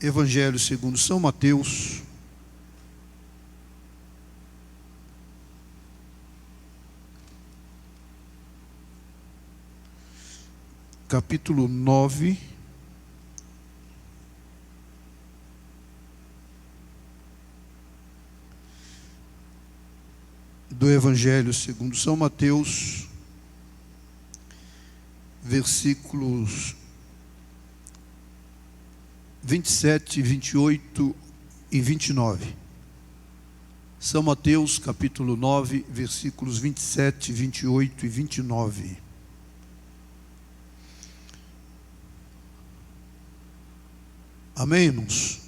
Evangelho segundo São Mateus, capítulo 9, do Evangelho segundo São Mateus, versículos 27, 28 e 29. São Mateus, capítulo 9, versículos 27, 28 e 29. Amém, irmãos?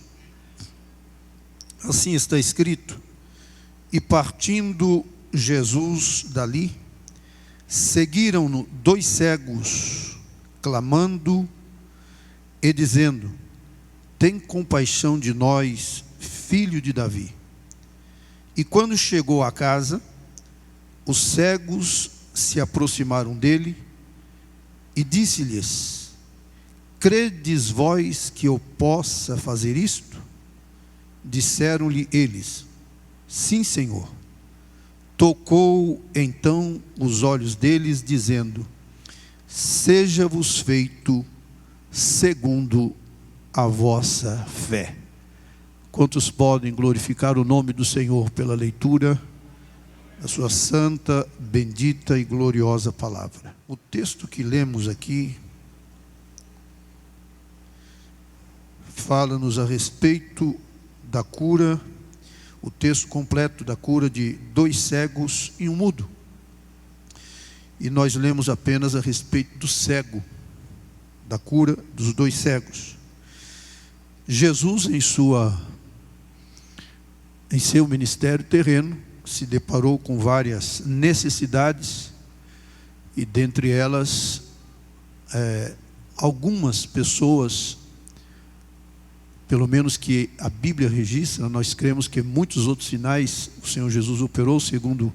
Assim está escrito: e partindo Jesus dali, seguiram-no 2 cegos, clamando e dizendo: tem compaixão de nós, filho de Davi. E quando chegou à casa, os cegos se aproximaram dele e disse-lhes: credes vós que eu possa fazer isto? Disseram-lhe eles: sim, Senhor. Tocou então os olhos deles, dizendo: seja-vos feito segundo a vossa fé. Quantos podem glorificar o nome do Senhor pela leitura da sua santa, bendita e gloriosa palavra? O texto que lemos aqui fala-nos a respeito da cura, o texto completo da cura de 2 cegos e um mudo. E nós lemos apenas a respeito do cego, da cura dos 2 cegos. Jesus, em seu ministério terreno, se deparou com várias necessidades, e dentre elas, algumas pessoas, pelo menos que a Bíblia registra, nós cremos que muitos outros sinais o Senhor Jesus operou, segundo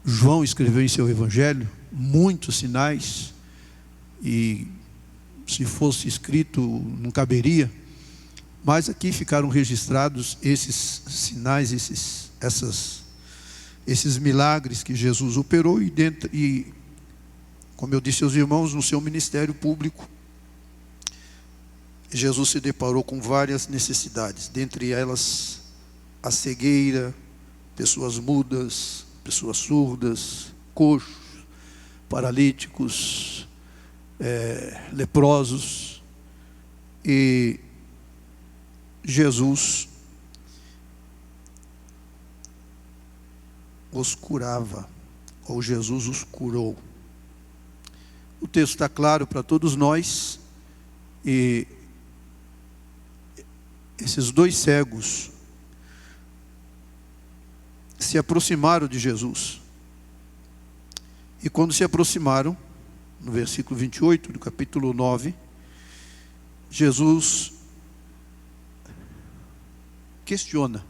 João escreveu em seu Evangelho, muitos sinais, e se fosse escrito não caberia, mas aqui ficaram registrados esses sinais, esses milagres que Jesus operou, e como eu disse aos irmãos, no seu ministério público, Jesus se deparou com várias necessidades, dentre elas a cegueira, pessoas mudas, pessoas surdas, coxos, paralíticos, leprosos. E Jesus os curava, ou Jesus os curou. O texto está claro para todos nós, e esses 2 cegos se aproximaram de Jesus. E quando se aproximaram, no versículo 28 do capítulo 9, Jesus questiona: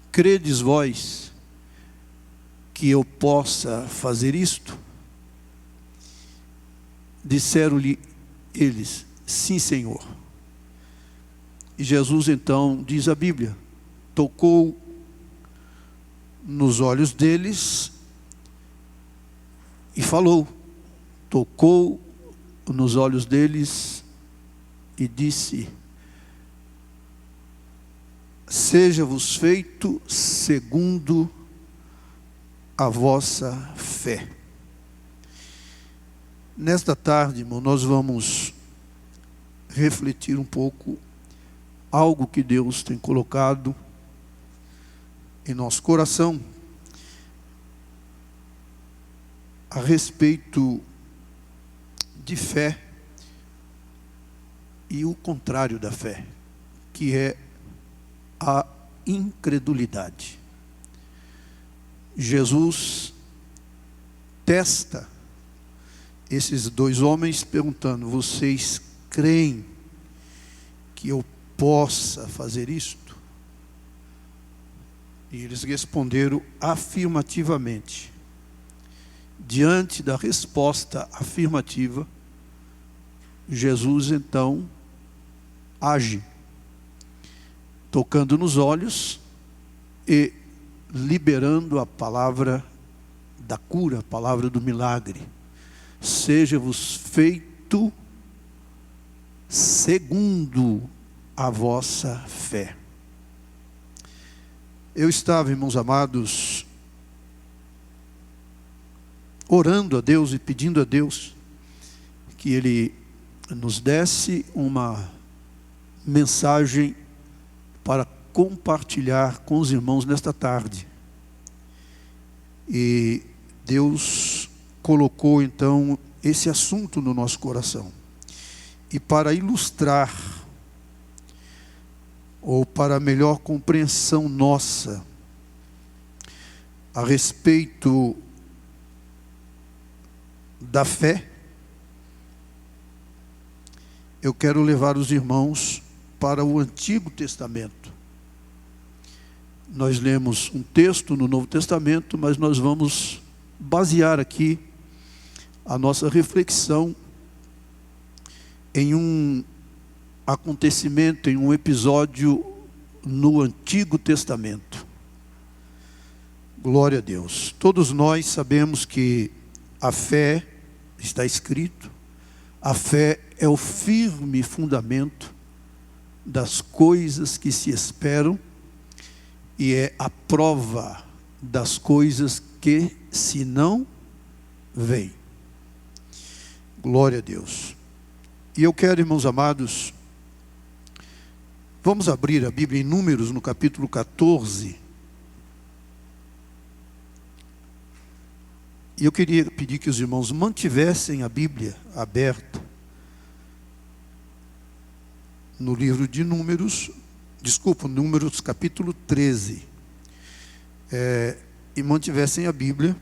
credes vós que eu possa fazer isto? Disseram-lhe eles: sim, Senhor. E Jesus então, diz a Bíblia, tocou nos olhos deles e falou. Tocou nos olhos deles e disse: seja-vos feito segundo a vossa fé. Nesta tarde, irmão, nós vamos refletir um pouco algo que Deus tem colocado em nosso coração a respeito de fé e o contrário da fé, que é a incredulidade. Jesus testa esses 2 homens perguntando: vocês creem que eu possa fazer isto? E eles responderam afirmativamente. Diante da resposta afirmativa, Jesus então age, tocando nos olhos e liberando a palavra da cura, a palavra do milagre. Seja-vos feito segundo a vossa fé. Eu estava, irmãos amados, orando a Deus e pedindo a Deus que Ele nos desse uma mensagem para compartilhar com os irmãos nesta tarde. E Deus colocou então esse assunto no nosso coração. E para ilustrar, ou para melhor compreensão nossa a respeito da fé, eu quero levar os irmãos para o Antigo Testamento. Nós lemos um texto no Novo Testamento, mas nós vamos basear aqui a nossa reflexão em um acontecimento, em um episódio no Antigo Testamento. Glória a Deus. Todos nós sabemos que a fé, está escrito, a fé é o firme fundamento das coisas que se esperam e é a prova das coisas que se não veem. Glória a Deus. E eu quero, irmãos amados, vamos abrir a Bíblia em Números, no capítulo 14. E eu queria pedir que os irmãos mantivessem a Bíblia aberta no livro de Números, Números capítulo 13. E mantivessem a Bíblia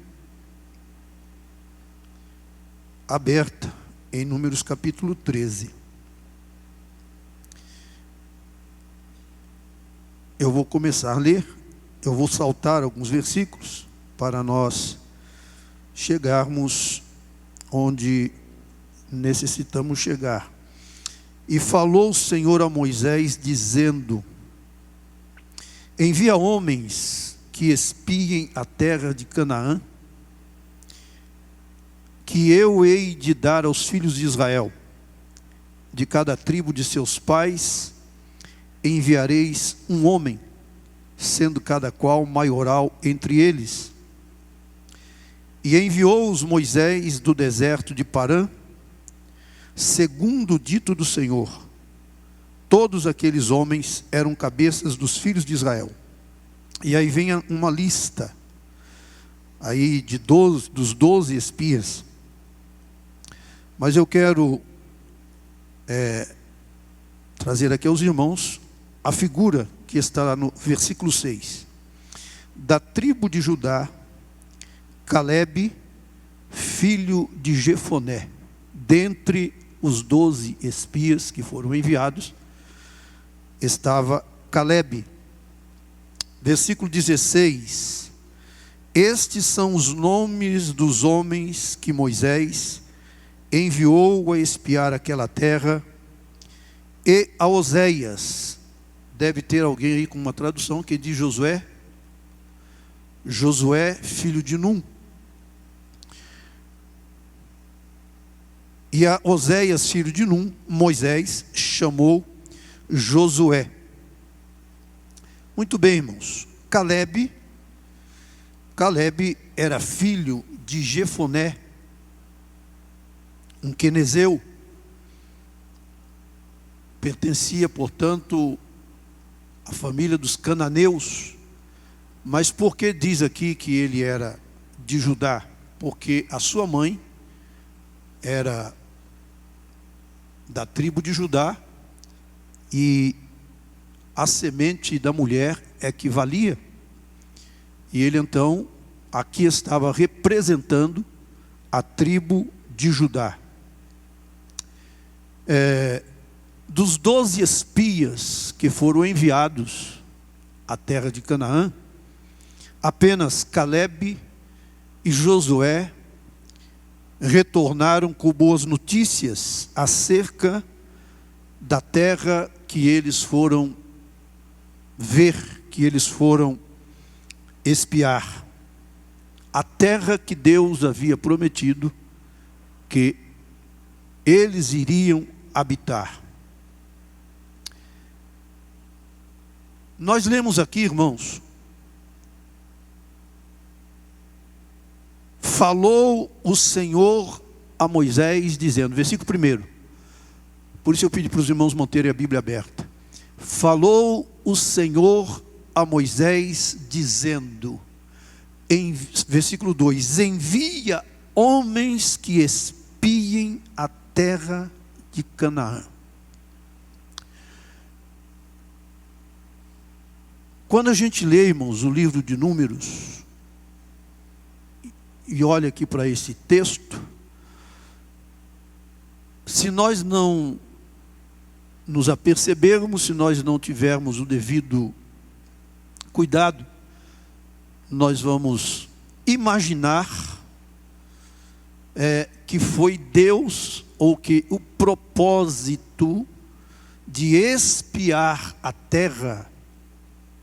aberta em Números capítulo 13. Eu vou começar a ler, eu vou saltar alguns versículos para nós chegarmos onde necessitamos chegar. E falou o Senhor a Moisés, dizendo: envia homens que espiem a terra de Canaã, que eu hei de dar aos filhos de Israel. De cada tribo de seus pais enviareis um homem, sendo cada qual maioral entre eles. E enviou-os Moisés do deserto de Parã, segundo o dito do Senhor. Todos aqueles homens eram cabeças dos filhos de Israel. E aí vem uma lista aí dos 12 espias. Mas eu quero trazer aqui aos irmãos a figura que está lá no versículo 6. Da tribo de Judá, Calebe, filho de Jefoné. Dentre os 12 espias que foram enviados, estava Calebe. Versículo 16. Estes são os nomes dos homens que Moisés enviou a espiar aquela terra. E a Oséias, deve ter alguém aí com uma tradução que diz Josué, filho de Num. E a Oséias, filho de Num, Moisés chamou Josué. Muito bem, irmãos. Calebe era filho de Jefoné, um quenezeu. Pertencia, portanto, à família dos cananeus. Mas por que diz aqui que ele era de Judá? Porque a sua mãe era da tribo de Judá e a semente da mulher é que valia. E ele então aqui estava representando a tribo de Judá. Dos 12 espias que foram enviados à terra de Canaã, apenas Calebe e Josué retornaram com boas notícias acerca da terra que eles foram ver, que eles foram espiar. A terra que Deus havia prometido que eles iriam habitar. Nós lemos aqui, irmãos, falou o Senhor a Moisés dizendo, versículo 1, por isso eu pedi para os irmãos manterem a Bíblia aberta. Falou o Senhor a Moisés dizendo, em versículo 2, envia homens que espiem a terra de Canaã. Quando a gente lê, irmãos, o livro de Números, e olha aqui para esse texto, se nós não nos apercebermos, se nós não tivermos o devido cuidado, nós vamos imaginar que foi Deus, ou que o propósito de espiar a terra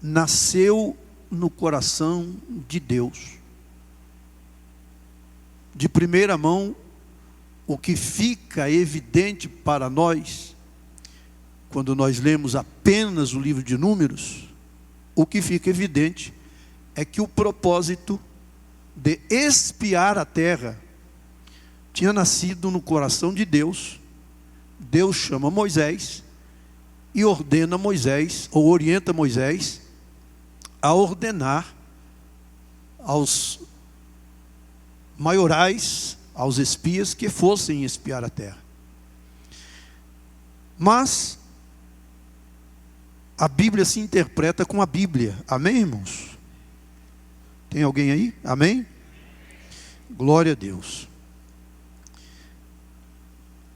nasceu no coração de Deus. De primeira mão, o que fica evidente para nós, quando nós lemos apenas o livro de Números, o que fica evidente é que o propósito de espiar a terra tinha nascido no coração de Deus. Deus chama Moisés e ordena Moisés, ou orienta Moisés, a ordenar aos maiorais, aos espias, que fossem espiar a terra. Mas a Bíblia se interpreta com a Bíblia. Amém, irmãos? Tem alguém aí? Amém? Glória a Deus.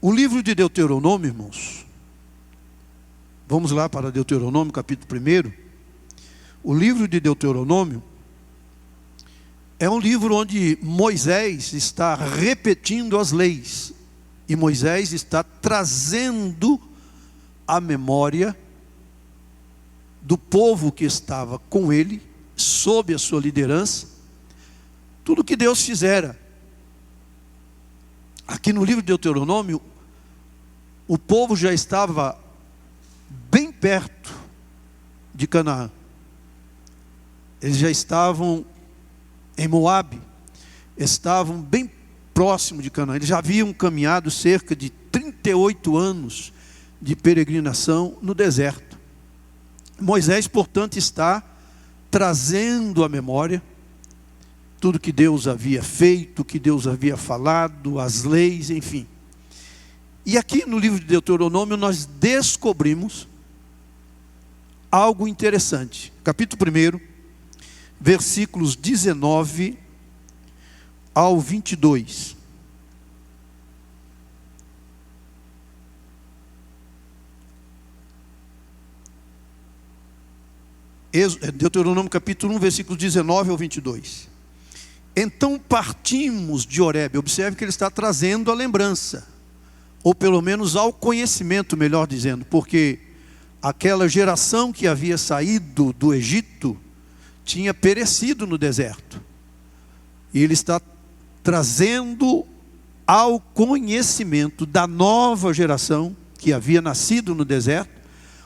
O livro de Deuteronômio, irmãos, vamos lá para Deuteronômio, capítulo 1. O livro de Deuteronômio é um livro onde Moisés está repetindo as leis. E Moisés está trazendo a memória do povo que estava com ele, sob a sua liderança, tudo que Deus fizera. Aqui no livro de Deuteronômio, o povo já estava bem perto de Canaã. Eles já estavam em Moabe, estavam bem próximo de Canaã. Eles já haviam caminhado cerca de 38 anos de peregrinação no deserto. Moisés, portanto, está trazendo à memória tudo que Deus havia feito, que Deus havia falado, as leis, enfim. E aqui no livro de Deuteronômio nós descobrimos algo interessante. Capítulo 1, versículos 19 ao 22. Deuteronômio capítulo 1, versículos 19 ao 22. Então partimos de Horebe. Observe que ele está trazendo a lembrança, ou pelo menos ao conhecimento, melhor dizendo, porque aquela geração que havia saído do Egito tinha perecido no deserto. E ele está trazendo ao conhecimento da nova geração que havia nascido no deserto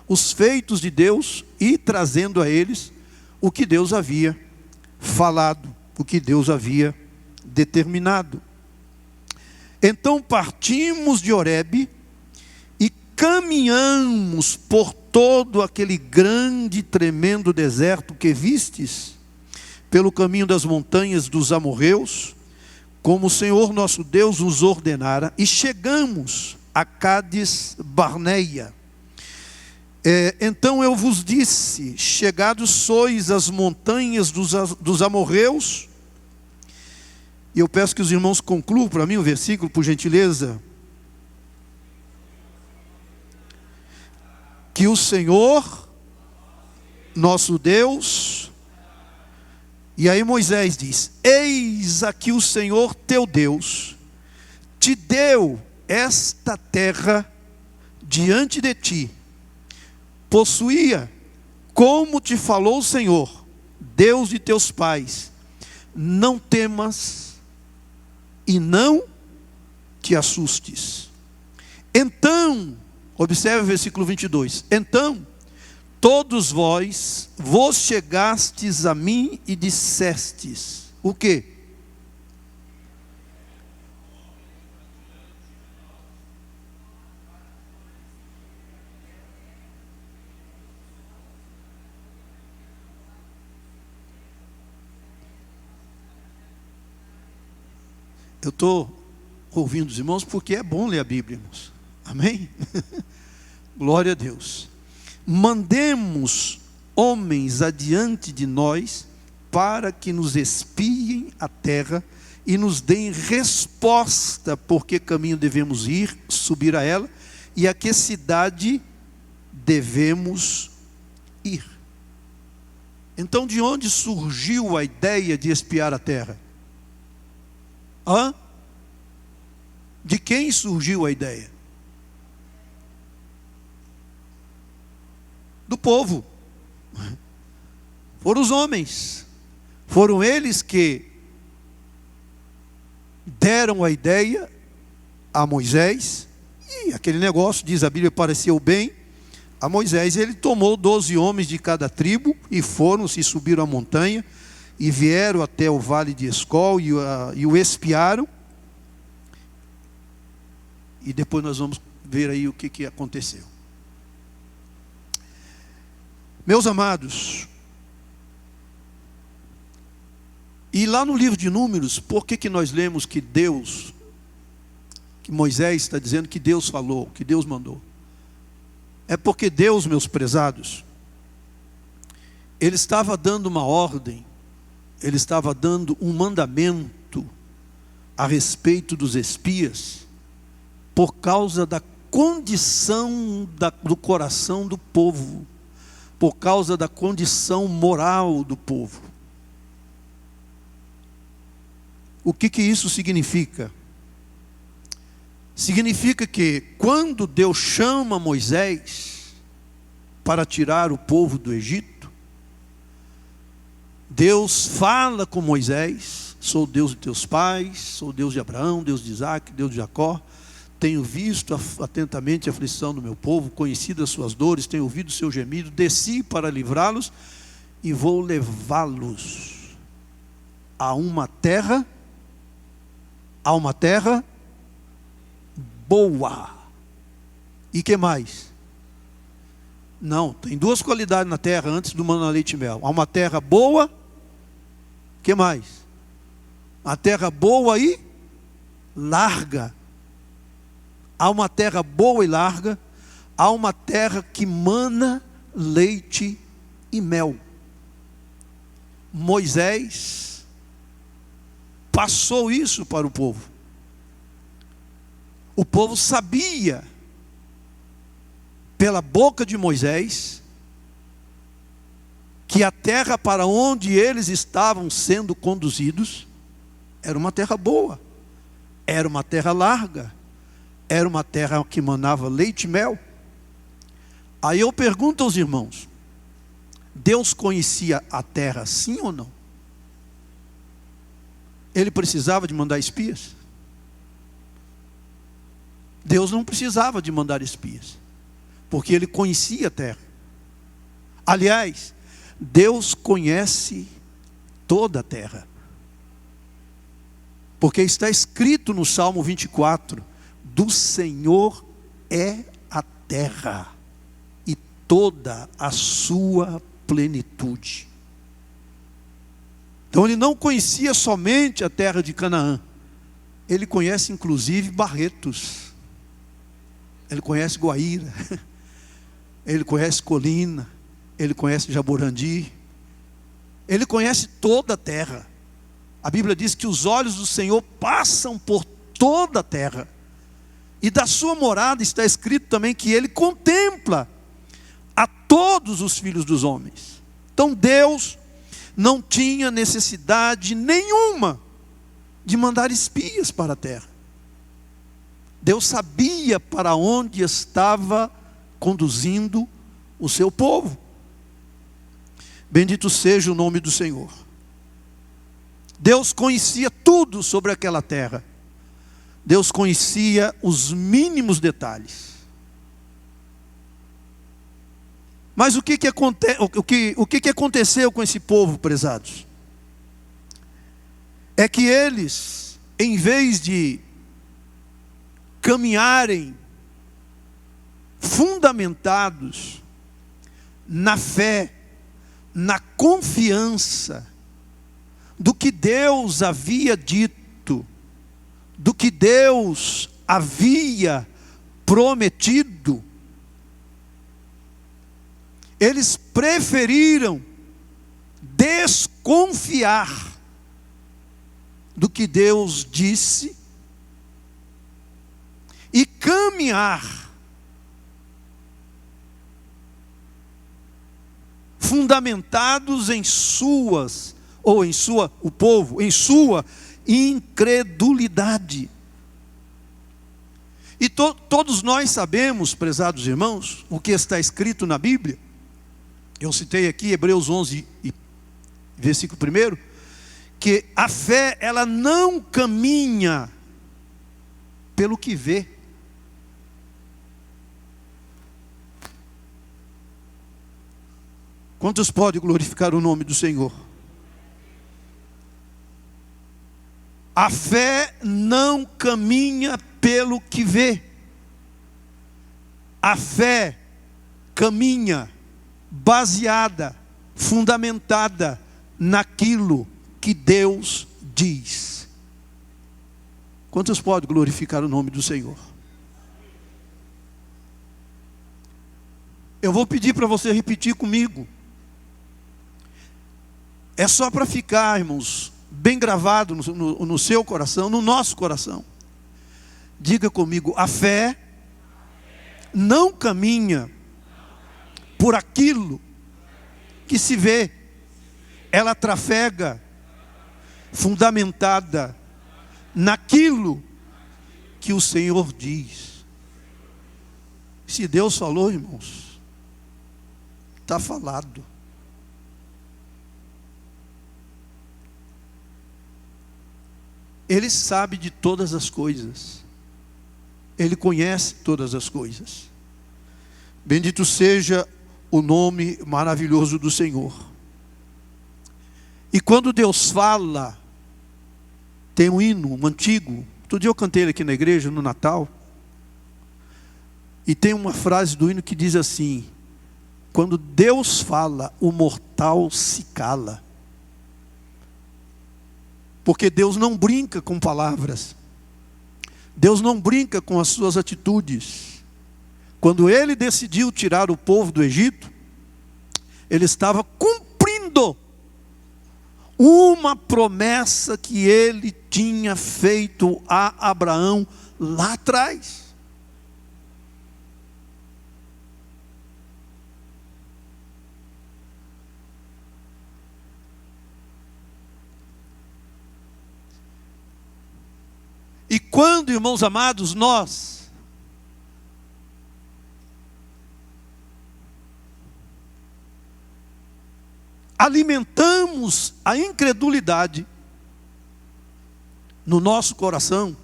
os feitos de Deus e trazendo a eles o que Deus havia falado, o que Deus havia determinado. Então partimos de Horebe e caminhamos por todo aquele grande e tremendo deserto que vistes, pelo caminho das montanhas dos amorreus, como o Senhor nosso Deus nos ordenara, e chegamos a Cádiz Barneia. Então eu vos disse, chegados sois às montanhas dos amorreus. E eu peço que os irmãos concluam para mim o versículo, por gentileza. Que o Senhor, nosso Deus, e aí Moisés diz, eis aqui o Senhor teu Deus, te deu esta terra diante de ti, possuía, como te falou o Senhor, Deus de teus pais. Não temas e não te assustes. Então, observe o versículo 22. Então, todos vos chegastes a mim e dissestes, o quê? Eu estou ouvindo os irmãos porque é bom ler a Bíblia, irmãos. Amém? Glória a Deus. Mandemos homens adiante de nós para que nos espiem a terra e nos deem resposta por que caminho devemos ir, subir a ela, e a que cidade devemos ir. Então, de onde surgiu a ideia de espiar a terra? De quem surgiu a ideia? Do povo. Foram os homens. Foram eles que deram a ideia a Moisés. E aquele negócio, diz a Bíblia, pareceu bem a Moisés. Ele tomou 12 homens de cada tribo e se subiram a montanha e vieram até o vale de Escol e o espiaram. E depois nós vamos ver aí o que aconteceu. Meus amados, e lá no livro de Números, por que nós lemos que Moisés está dizendo que Deus falou, que Deus mandou? É porque Deus, meus prezados, Ele estava dando uma ordem, Ele estava dando um mandamento a respeito dos espias, por causa da condição do coração do povo, por causa da condição moral do povo. O que isso significa? Significa que quando Deus chama Moisés para tirar o povo do Egito, Deus fala com Moisés: sou Deus de teus pais, sou Deus de Abraão, Deus de Isaac, Deus de Jacó. Tenho visto atentamente a aflição do meu povo, conhecido as suas dores, tenho ouvido o seu gemido, desci para livrá-los e vou levá-los a uma terra boa. E que mais? Não, tem duas qualidades na terra antes do maná, leite e mel. Há uma terra boa, que mais? A terra boa e larga. Há uma terra boa e larga, há uma terra que mana leite e mel. Moisés passou isso para o povo. O povo sabia, pela boca de Moisés, que a terra para onde eles estavam sendo conduzidos era uma terra boa, era uma terra larga, era uma terra que manava leite e mel. Aí eu pergunto aos irmãos: Deus conhecia a terra sim ou não? Ele precisava de mandar espias? Deus não precisava de mandar espias, porque Ele conhecia a terra. Aliás, Deus conhece toda a terra, porque está escrito no Salmo 24: do Senhor é a terra e toda a sua plenitude. Então Ele não conhecia somente a terra de Canaã, Ele conhece inclusive Barretos, Ele conhece Guaíra, Ele conhece Colina, Ele conhece Jaborandi, Ele conhece toda a terra. A Bíblia diz que os olhos do Senhor passam por toda a terra, e da sua morada está escrito também que Ele contempla a todos os filhos dos homens. Então Deus não tinha necessidade nenhuma de mandar espias para a terra. Deus sabia para onde estava conduzindo o seu povo. Bendito seja o nome do Senhor. Deus conhecia tudo sobre aquela terra. Deus conhecia os mínimos detalhes. Mas o que aconteceu com esse povo, prezados? É que eles, em vez de caminharem fundamentados na fé, na confiança do que Deus havia dito, do que Deus havia prometido, eles preferiram desconfiar do que Deus disse e caminhar fundamentados em sua incredulidade. E todos nós sabemos, prezados irmãos, o que está escrito na Bíblia. Eu citei aqui Hebreus 11, versículo 1, que a fé, ela não caminha pelo que vê. Quantos podem glorificar o nome do Senhor? A fé não caminha pelo que vê. A fé caminha baseada, fundamentada naquilo que Deus diz. Quantos podem glorificar o nome do Senhor? Eu vou pedir para você repetir comigo. É só para ficar, irmãos, bem gravado no seu coração, no nosso coração. Diga comigo: a fé não caminha por aquilo que se vê. Ela trafega fundamentada naquilo que o Senhor diz. Se Deus falou, irmãos, está falado. Ele sabe de todas as coisas. Ele conhece todas as coisas. Bendito seja o nome maravilhoso do Senhor. E quando Deus fala, tem um hino, um antigo. Outro dia eu cantei ele aqui na igreja, no Natal. E tem uma frase do hino que diz assim: quando Deus fala, o mortal se cala. Porque Deus não brinca com palavras. Deus não brinca com as suas atitudes. Quando Ele decidiu tirar o povo do Egito, Ele estava cumprindo uma promessa que Ele tinha feito a Abraão lá atrás. E quando, irmãos amados, nós alimentamos a incredulidade no nosso coração,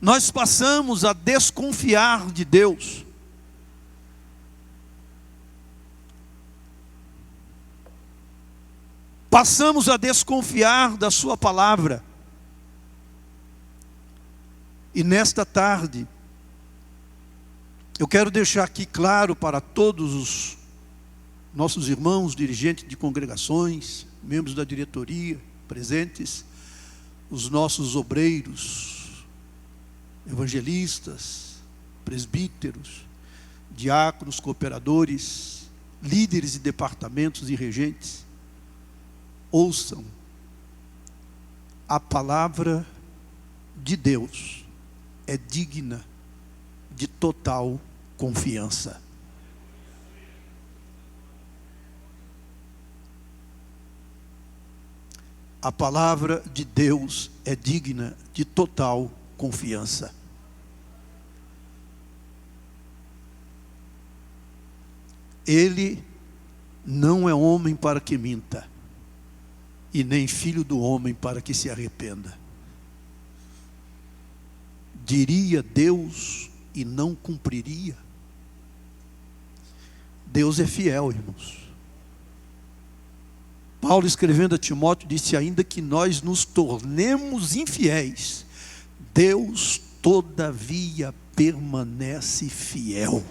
nós passamos a desconfiar de Deus. Passamos a desconfiar da sua palavra. E nesta tarde, eu quero deixar aqui claro para todos os nossos irmãos, dirigentes de congregações, membros da diretoria presentes, os nossos obreiros, evangelistas, presbíteros, diáconos, cooperadores, líderes de departamentos e regentes. Ouçam, a palavra de Deus é digna de total confiança. A palavra de Deus é digna de total confiança. Ele não é homem para que minta, e nem filho do homem para que se arrependa. Diria Deus e não cumpriria? Deus é fiel, irmãos. Paulo, escrevendo a Timóteo, disse: ainda que nós nos tornemos infiéis, Deus todavia permanece fiel.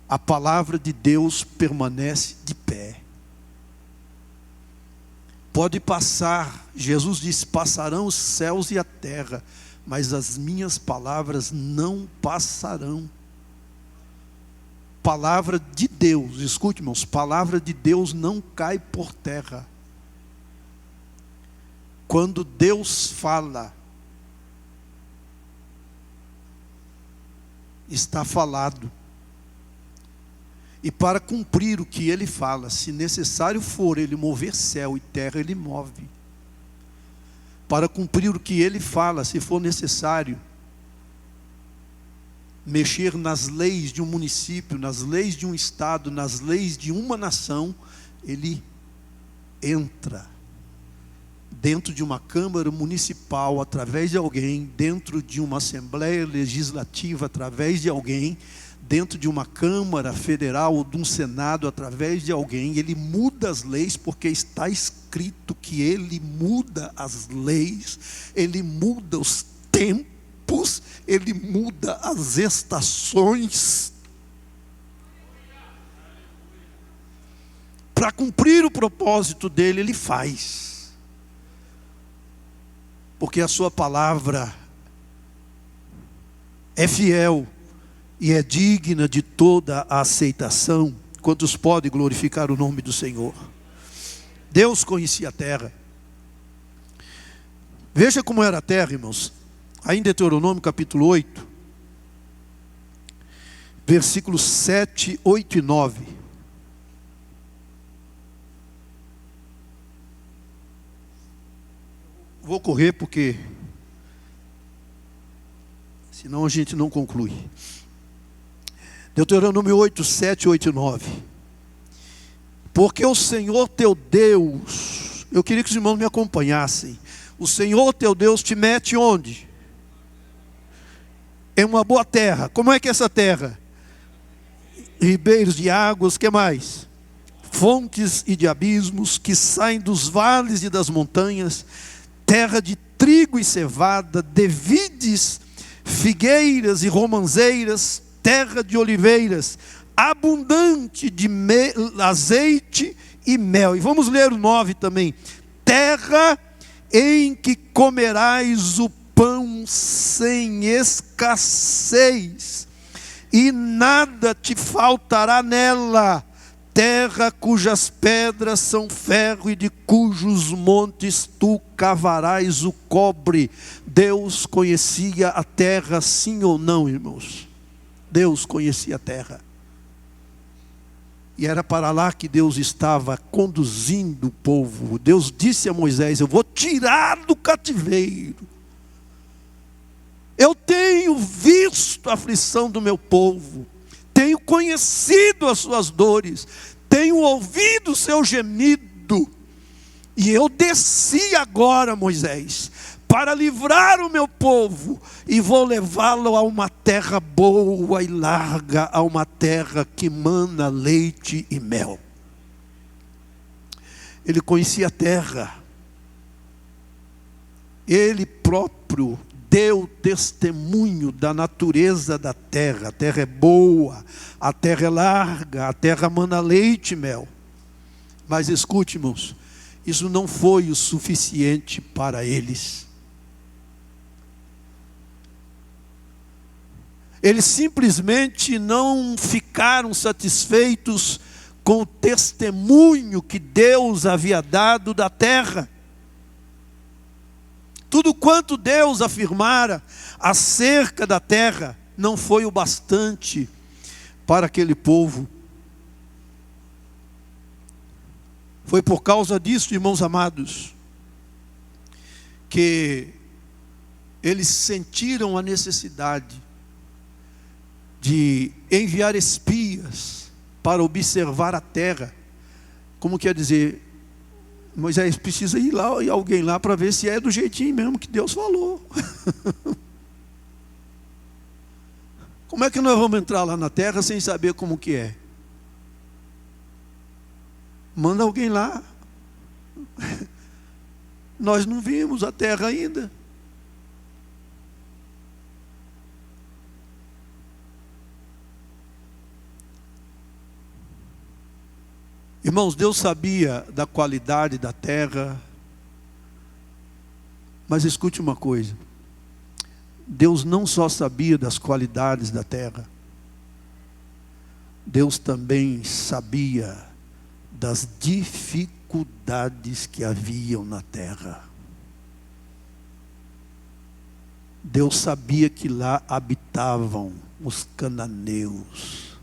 A palavra de Deus permanece de pé. Pode passar, Jesus disse: passarão os céus e a terra, mas as minhas palavras não passarão. Palavra de Deus, escute, irmãos, palavra de Deus não cai por terra. Quando Deus fala, está falado. E para cumprir o que Ele fala, se necessário for Ele mover céu e terra, Ele move. Para cumprir o que Ele fala, se for necessário mexer nas leis de um município, nas leis de um estado, nas leis de uma nação, Ele entra dentro de uma câmara municipal através de alguém, dentro de uma assembleia legislativa através de alguém, dentro de uma câmara federal ou de um senado através de alguém. Ele muda as leis, porque está escrito que Ele muda as leis, Ele muda os tempos, Ele muda as estações. Para cumprir o propósito dele, Ele faz. Porque a sua palavra é fiel e é digna de toda a aceitação. Quantos podem glorificar o nome do Senhor? Deus conhecia a terra. Veja como era a terra, irmãos. Aí em Deuteronômio capítulo 8, versículos 7, 8 e 9. Vou correr porque senão a gente não conclui. Deuteronômio 8, 7, 8 e 9. Porque o Senhor teu Deus, eu queria que os irmãos me acompanhassem. O Senhor teu Deus te mete onde? Em uma boa terra. Como é que é essa terra? Ribeiros de águas, que mais? Fontes e de abismos que saem dos vales e das montanhas, terra de trigo e cevada, de vides, figueiras e romanzeiras, terra de oliveiras, abundante de azeite e mel. E vamos ler o 9 também. Terra em que comerás o pão sem escassez, e nada te faltará nela. Terra cujas pedras são ferro e de cujos montes tu cavarás o cobre. Deus conhecia a terra, sim ou não, irmãos? Deus conhecia a terra. E era para lá que Deus estava conduzindo o povo. Deus disse a Moisés: eu vou tirar do cativeiro. Eu tenho visto a aflição do meu povo, tenho conhecido as suas dores, tenho ouvido o seu gemido, e eu desci agora, Moisés, para livrar o meu povo, e vou levá-lo a uma terra boa e larga, a uma terra que mana leite e mel. Ele conhecia a terra, ele próprio deu testemunho da natureza da terra. A terra é boa, a terra é larga, a terra mana leite e mel. Mas escute, irmãos, isso não foi o suficiente para eles. Eles simplesmente não ficaram satisfeitos com o testemunho que Deus havia dado da terra. Tudo quanto Deus afirmara acerca da terra não foi o bastante para aquele povo. Foi por causa disso, irmãos amados, que eles sentiram a necessidade de enviar espias para observar a terra. Como quer dizer, Moisés precisa ir lá, e alguém lá, para ver se é do jeitinho mesmo que Deus falou. Como é que nós vamos entrar lá na terra sem saber como que é? Manda alguém lá. Nós não vimos a terra ainda. Irmãos, Deus sabia da qualidade da terra, mas escute uma coisa: Deus não só sabia das qualidades da terra, Deus também sabia das dificuldades que haviam na terra. Deus sabia que lá habitavam os cananeus,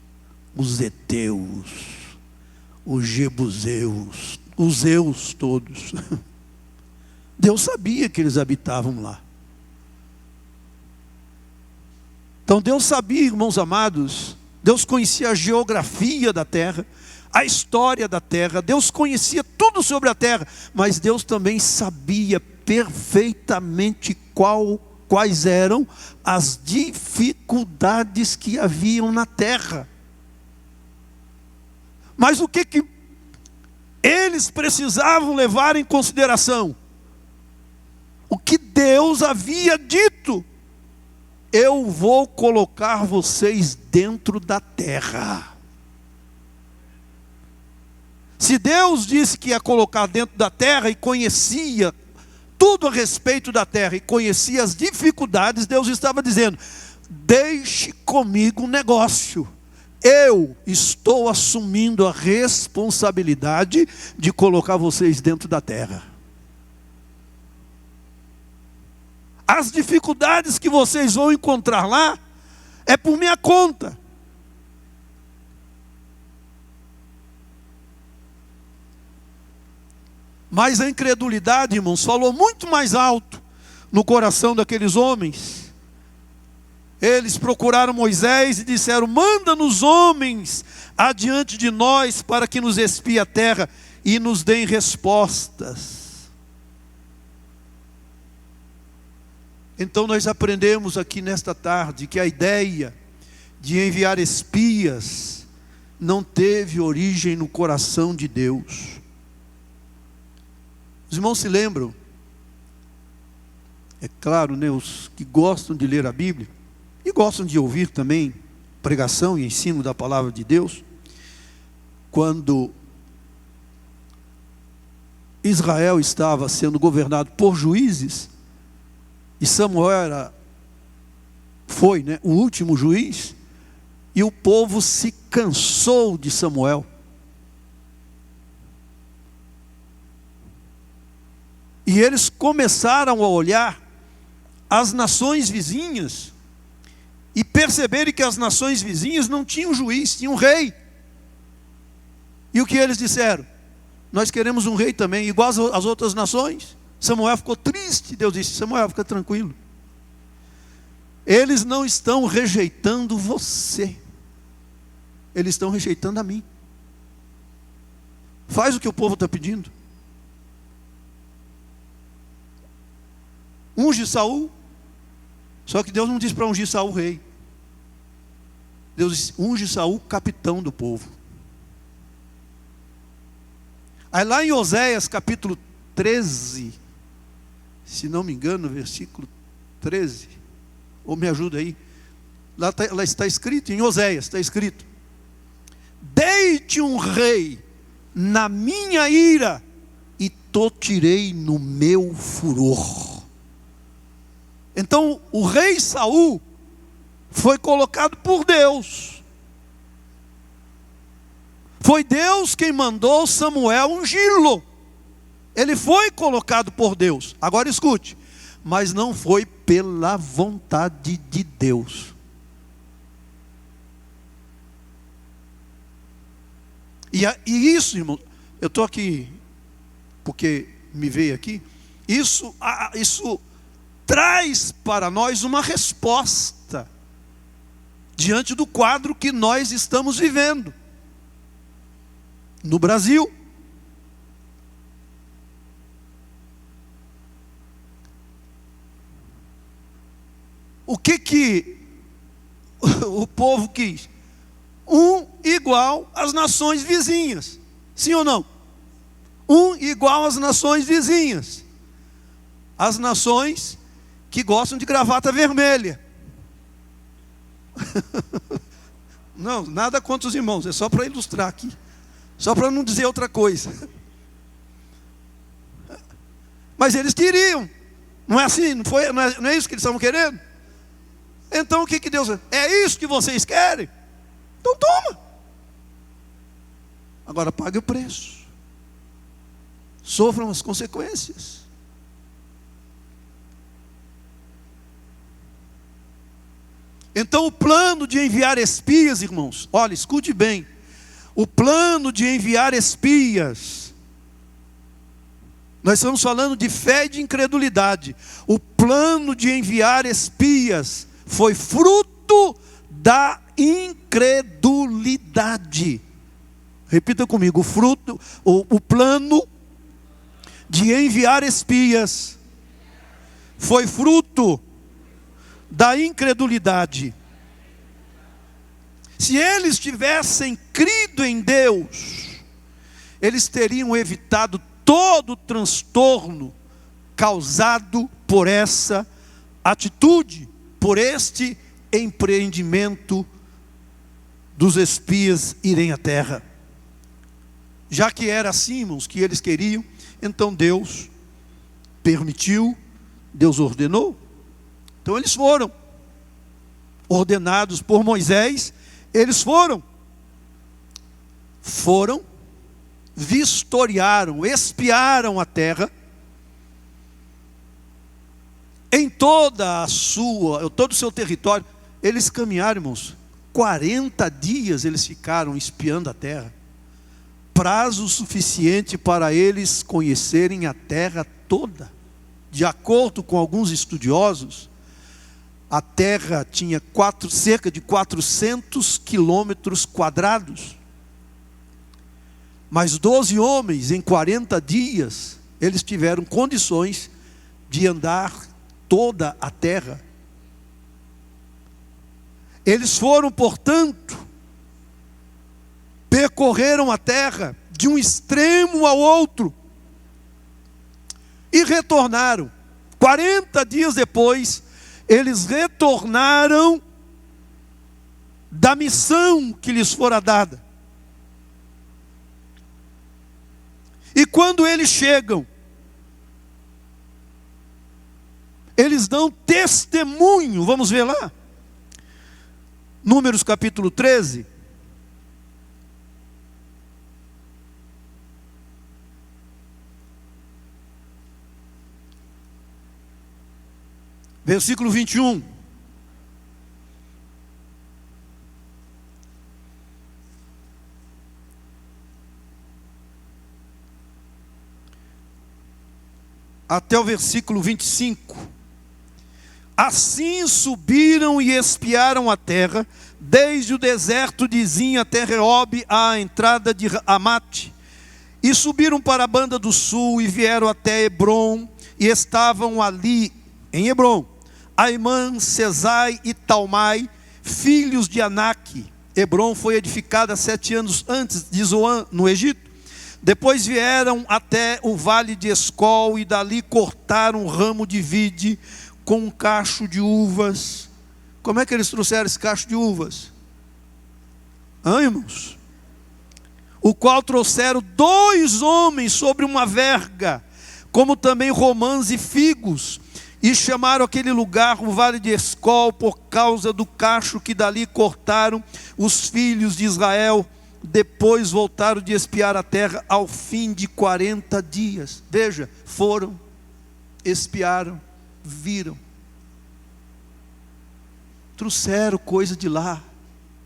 os heteus, os jebuseus, os eus todos. Deus sabia que eles habitavam lá. Então Deus sabia, irmãos amados, Deus conhecia a geografia da terra, a história da terra, Deus conhecia tudo sobre a terra, mas Deus também sabia perfeitamente quais eram as dificuldades que haviam na terra. Mas o que eles precisavam levar em consideração? O que Deus havia dito: eu vou colocar vocês dentro da terra. Se Deus disse que ia colocar dentro da terra e conhecia tudo a respeito da terra e conhecia as dificuldades, Deus estava dizendo: deixe comigo um negócio. Eu estou assumindo a responsabilidade de colocar vocês dentro da terra. As dificuldades que vocês vão encontrar lá é por minha conta. Mas a incredulidade, irmãos, falou muito mais alto no coração daqueles homens. Eles procuraram Moisés e disseram: manda-nos homens adiante de nós para que nos espie a terra e nos deem respostas. Então nós aprendemos aqui nesta tarde que a ideia de enviar espias não teve origem no coração de Deus. Os irmãos se lembram? É claro, né, os que gostam de ler a Bíblia e gostam de ouvir também pregação e ensino da palavra de Deus, quando Israel estava sendo governado por juízes, e Samuel foi o último juiz, e o povo se cansou de Samuel. E eles começaram a olhar as nações vizinhas e perceberem que as nações vizinhas não tinham juiz, tinham rei. E o que eles disseram? Nós queremos um rei também, igual às outras nações. Samuel ficou triste. Deus disse: Samuel, fica tranquilo. Eles não estão rejeitando você, eles estão rejeitando a mim. Faz o que o povo está pedindo. Unge Saul. Só que Deus não disse para ungir Saul rei. Deus disse: unge Saul capitão do povo. Aí lá em Oséias capítulo 13, se não me engano, versículo 13, ou me ajuda aí, lá está escrito, em Oséias está escrito: dei-te um rei na minha ira e te tirei no meu furor. Então o rei Saul foi colocado por Deus. Foi Deus quem mandou Samuel ungí-lo. Ele foi colocado por Deus. Agora escute: mas não foi pela vontade de Deus. E isso, irmão, Eu estou aqui porque me veio aqui. Isso traz para nós uma resposta diante do quadro que nós estamos vivendo no Brasil. O que o povo quis? Um igual às nações vizinhas. Sim ou não? Um igual às nações vizinhas. As nações que gostam de gravata vermelha. Não, nada contra os irmãos, é só para ilustrar aqui. Só para não dizer outra coisa. Mas eles queriam. Não é assim? Não é isso que eles estavam querendo? Então o que Deus... É isso que vocês querem? Então toma. Agora pague o preço. Sofram as consequências. Então o plano de enviar espias, irmãos, olha, escute bem. O plano de enviar espias, nós estamos falando de fé e de incredulidade. O plano de enviar espias foi fruto da incredulidade. Repita comigo, o plano de enviar espias foi fruto da incredulidade. Se eles tivessem crido em Deus, eles teriam evitado todo o transtorno causado por essa atitude, por este empreendimento dos espias irem à terra. Já que era assim, irmãos, que eles queriam, então Deus permitiu, Deus ordenou. Então eles foram, ordenados por Moisés, eles foram, vistoriaram, espiaram a terra, em todo o seu território. Eles caminharam, irmãos, 40 dias eles ficaram espiando a terra, prazo suficiente para eles conhecerem a terra toda. De acordo com alguns estudiosos, a terra tinha cerca de 400 quilômetros quadrados. Mas 12 homens, em 40 dias, eles tiveram condições de andar toda a terra. Eles foram, portanto, percorreram a terra de um extremo ao outro e retornaram. 40 dias depois, eles retornaram da missão que lhes fora dada. E quando eles chegam, eles dão testemunho, vamos ver lá, Números capítulo 13. Versículo 21. Até o versículo 25. Assim subiram e espiaram a terra, desde o deserto de Zim até Reob, à entrada de Amate. E subiram para a banda do sul e vieram até Hebrom, e estavam ali, em Hebrom, Aimã, Sesai e Talmai, filhos de Anak. Hebrom foi edificada 7 anos antes de Zoan, no Egito. Depois vieram até o vale de Escol, e dali cortaram um ramo de vide com um cacho de uvas. Como é que eles trouxeram esse cacho de uvas? Irmãos? O qual trouxeram 2 homens sobre uma verga, como também romãs e figos, e chamaram aquele lugar o vale de Escol, por causa do cacho que dali cortaram os filhos de Israel. Depois voltaram de espiar a terra ao fim de 40 dias. Veja, foram, espiaram, viram, trouxeram coisa de lá.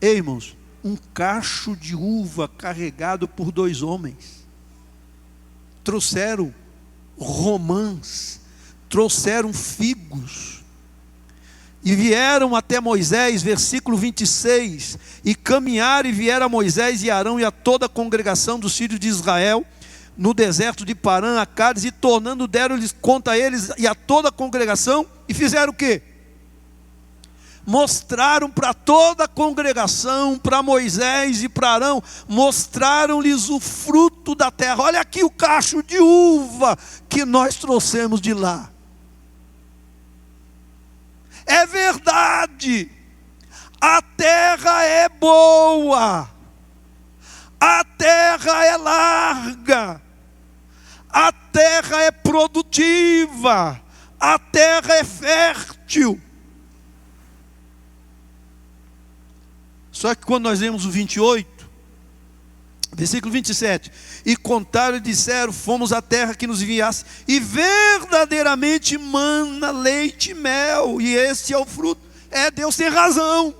Ei, irmãos, um cacho de uva carregado por 2 homens. trouxeram romãs, trouxeram figos, e vieram até Moisés, versículo 26, e caminharam e vieram a Moisés e Arão e a toda a congregação dos filhos de Israel, no deserto de Parã, a Cádiz, e tornando deram-lhes conta a eles e a toda a congregação, e fizeram o quê? Mostraram para toda a congregação, para Moisés e para Arão, mostraram-lhes o fruto da terra. Olha aqui o cacho de uva que nós trouxemos de lá. É verdade, a terra é boa, a terra é larga, a terra é produtiva, a terra é fértil. Só que quando nós lemos o 28, versículo 27, e contaram e disseram, fomos à terra que nos enviasse, e verdadeiramente mana leite e mel, e este é o fruto. Deus tem razão.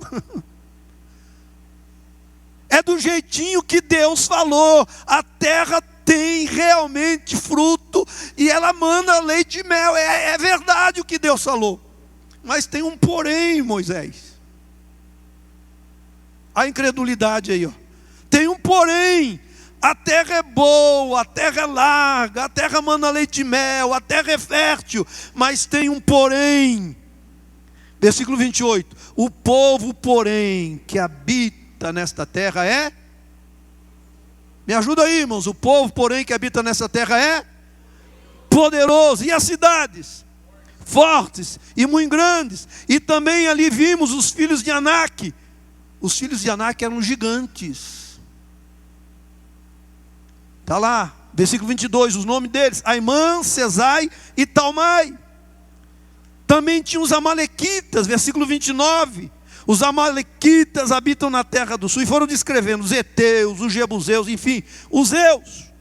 É do jeitinho que Deus falou. A terra tem realmente fruto, e ela mana leite e mel. É verdade o que Deus falou. Mas tem um porém, Moisés. A incredulidade aí, ó. Tem um porém. A terra é boa, a terra é larga, a terra mana leite e mel, a terra é fértil, mas tem um porém. Versículo 28. O povo, porém, que habita nesta terra é... Me ajuda aí, irmãos. O povo, porém, que habita nessa terra é poderoso. E as cidades? Fortes e muito grandes. E também ali vimos os filhos de Anak. Os filhos de Anak eram gigantes. Está lá, versículo 22, os nomes deles: Aimã, Sesai e Talmai. Também tinha os amalequitas, versículo 29. Os amalequitas habitam na terra do sul. E foram descrevendo os heteus, os jebuseus, enfim, os eus.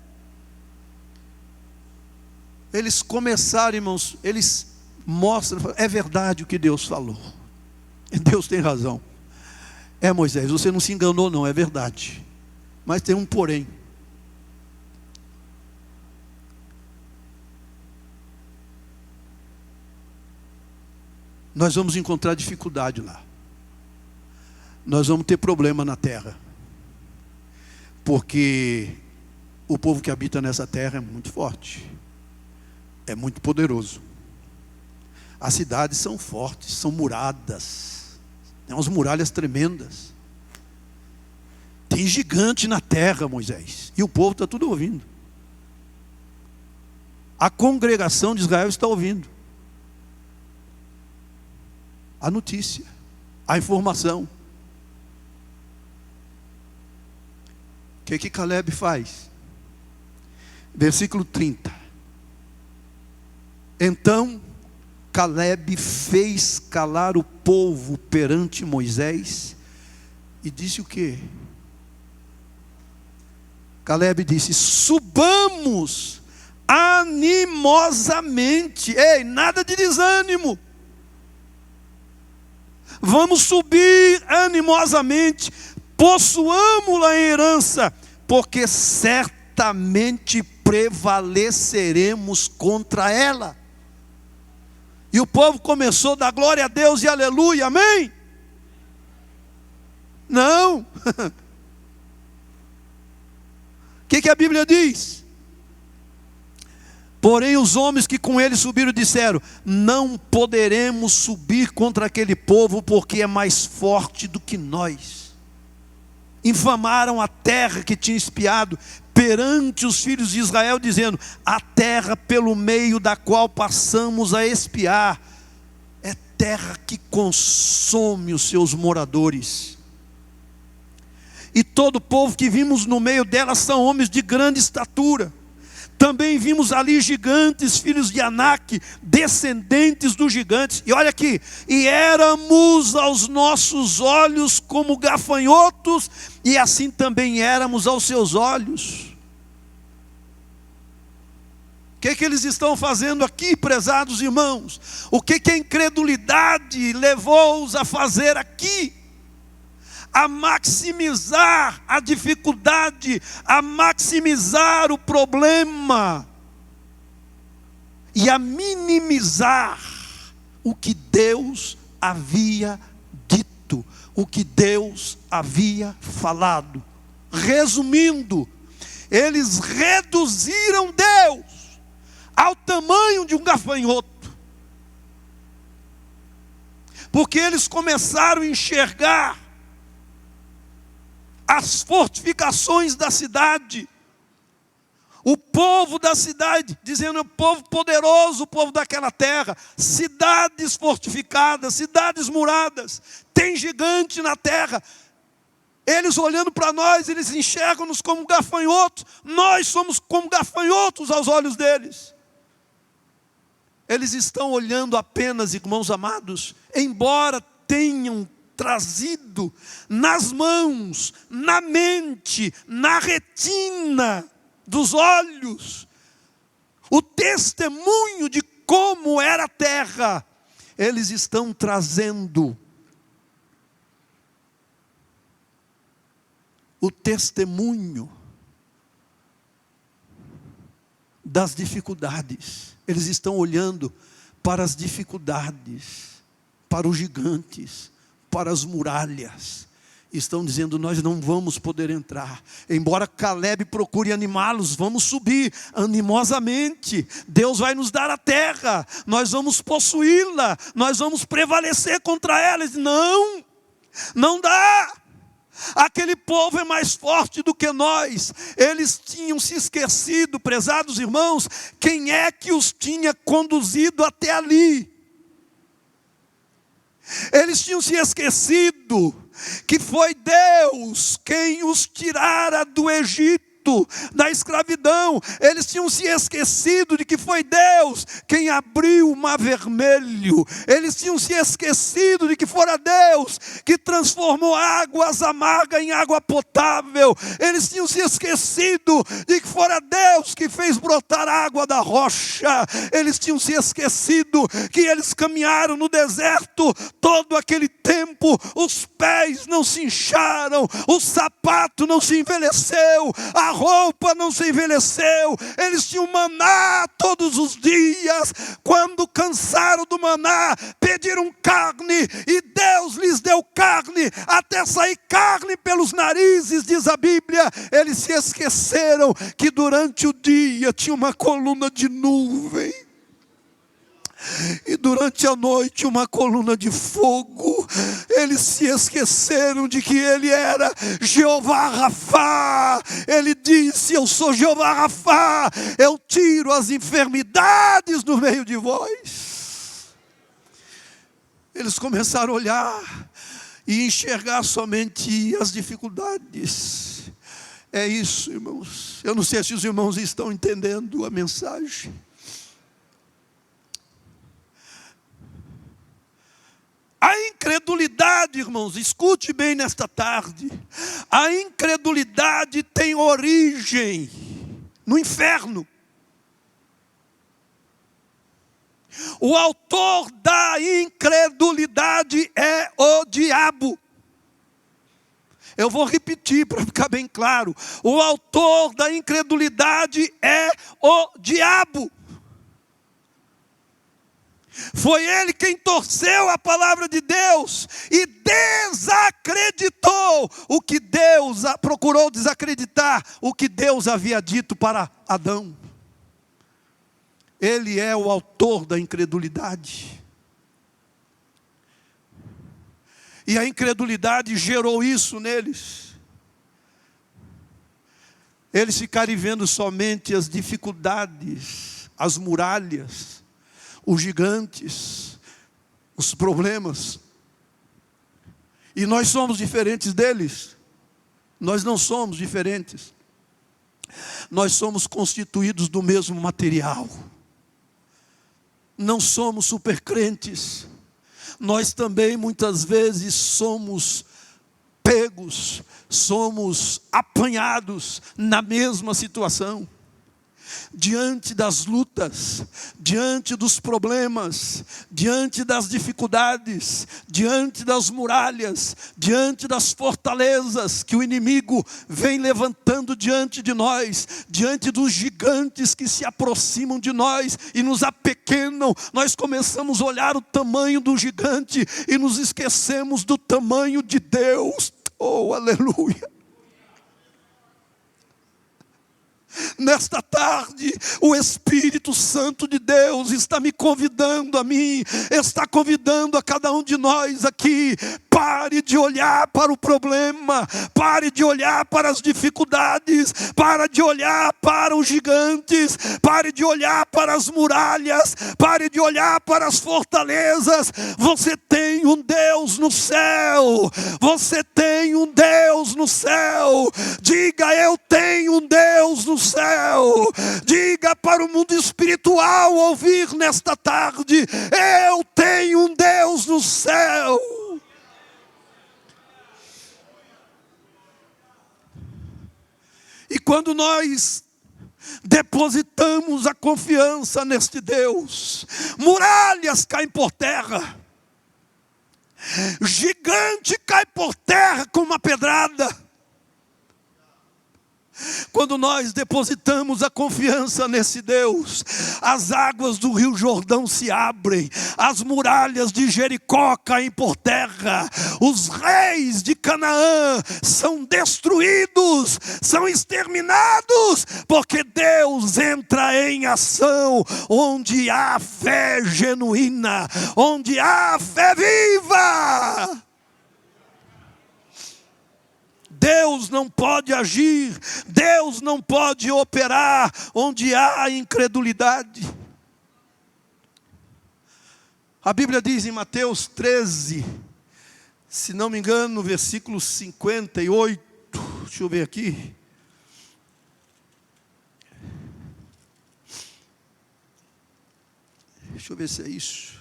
Eles começaram, irmãos, eles mostram, é verdade o que Deus falou. Deus tem razão. Moisés, você não se enganou não, é verdade. Mas tem um porém. Nós vamos encontrar dificuldade lá. Nós vamos ter problema na terra. Porque o povo que habita nessa terra é muito forte. É muito poderoso. As cidades são fortes, são muradas. Tem umas muralhas tremendas. Tem gigante na terra, Moisés. E o povo está tudo ouvindo. A congregação de Israel está ouvindo a notícia, a informação. O que Caleb faz? Versículo 30. Então Caleb fez calar o povo perante Moisés e disse o quê? Caleb disse: subamos animosamente. Ei, nada de desânimo. Vamos subir animosamente, possuamos-la em herança, porque certamente prevaleceremos contra ela. E o povo começou a dar glória a Deus e aleluia, amém? Não. O que a Bíblia diz? Porém os homens que com ele subiram disseram: não poderemos subir contra aquele povo, porque é mais forte do que nós. Infamaram a terra que tinha espiado perante os filhos de Israel, dizendo: a terra pelo meio da qual passamos a espiar é terra que consome os seus moradores. E todo o povo que vimos no meio dela são homens de grande estatura. Também vimos ali gigantes, filhos de Anak, descendentes dos gigantes. E olha aqui: e éramos aos nossos olhos como gafanhotos, e assim também éramos aos seus olhos. O que eles estão fazendo aqui, prezados irmãos? O que a incredulidade levou-os a fazer aqui? A maximizar a dificuldade, a maximizar o problema. e a minimizar o que Deus havia dito, o que Deus havia falado. Resumindo, eles reduziram Deus ao tamanho de um gafanhoto, porque eles começaram a enxergar as fortificações da cidade, o povo da cidade, dizendo: o povo poderoso, o povo daquela terra, cidades fortificadas, cidades muradas, tem gigante na terra. Eles olhando para nós, eles enxergam-nos como gafanhotos, nós somos como gafanhotos aos olhos deles. Eles estão olhando apenas, irmãos amados, embora tenham trazido nas mãos, na mente, na retina dos olhos, o testemunho de como era a terra, eles estão trazendo o testemunho das dificuldades. Eles estão olhando para as dificuldades, para os gigantes, para as muralhas. Estão dizendo: nós não vamos poder entrar. Embora Caleb procure animá-los, vamos subir animosamente. Deus vai nos dar a terra, nós vamos possuí-la, nós vamos prevalecer contra elas. Não, não dá. Aquele povo é mais forte do que nós. Eles tinham se esquecido, prezados irmãos, quem é que os tinha conduzido até ali. Eles tinham se esquecido que foi Deus quem os tirara do Egito, da escravidão. Eles tinham se esquecido de que foi Deus quem abriu o mar vermelho. Eles tinham se esquecido de que fora Deus que transformou águas amargas em água potável. Eles tinham se esquecido de que fora Deus que fez brotar água da rocha. Eles tinham se esquecido que eles caminharam no deserto todo aquele tempo, os pés não se incharam, o sapato não se envelheceu, a roupa não se envelheceu. Eles tinham maná todos os dias. Quando cansaram do maná, pediram carne, e Deus lhes deu carne, até sair carne pelos narizes, diz a Bíblia. Eles se esqueceram que durante o dia tinha uma coluna de nuvem, e durante a noite uma coluna de fogo. Eles se esqueceram de que Ele era Jeová Rafá. Ele disse: eu sou Jeová Rafá, eu tiro as enfermidades do meio de vós. Eles começaram a olhar e enxergar somente as dificuldades. É isso, irmãos. Eu não sei se os irmãos estão entendendo a mensagem. A incredulidade, irmãos, escute bem nesta tarde. A incredulidade tem origem no inferno. O autor da incredulidade é o diabo. Eu vou repetir para ficar bem claro. O autor da incredulidade é o diabo. Foi ele quem torceu a palavra de Deus e desacreditou o que Deus, procurou desacreditar o que Deus havia dito para Adão. Ele é o autor da incredulidade. E a incredulidade gerou isso neles. Eles ficaram vendo somente as dificuldades, as muralhas, os gigantes, os problemas. E nós somos diferentes deles. Nós não somos diferentes. Nós somos constituídos do mesmo material. Não somos supercrentes. Nós também muitas vezes somos pegos, somos apanhados na mesma situação. diante das lutas, diante dos problemas, diante das dificuldades, diante das muralhas, diante das fortalezas que o inimigo vem levantando diante de nós, diante dos gigantes que se aproximam de nós e nos apequenam, nós começamos a olhar o tamanho do gigante e nos esquecemos do tamanho de Deus. Oh, aleluia! Nesta tarde, o Espírito Santo de Deus está me convidando a mim, está convidando a cada um de nós aqui. Pare de olhar para o problema, pare de olhar para as dificuldades, pare de olhar para os gigantes, pare de olhar para as muralhas, pare de olhar para as fortalezas. Você tem um Deus no céu, você tem um Deus no céu. Diga: eu tenho um Deus no céu. Diga para o mundo espiritual ouvir nesta tarde: eu tenho um Deus no céu. E quando nós depositamos a confiança neste Deus, muralhas caem por terra, gigante cai por terra com uma pedrada. Quando nós depositamos a confiança nesse Deus, as águas do Rio Jordão se abrem, as muralhas de Jericó caem por terra, os reis de Canaã são destruídos, são exterminados, porque Deus entra em ação onde há fé genuína, onde há fé viva. Deus não pode agir, Deus não pode operar onde há incredulidade. A Bíblia diz em Mateus 13, se não me engano, no versículo 58, deixa eu ver aqui. Deixa eu ver se é isso.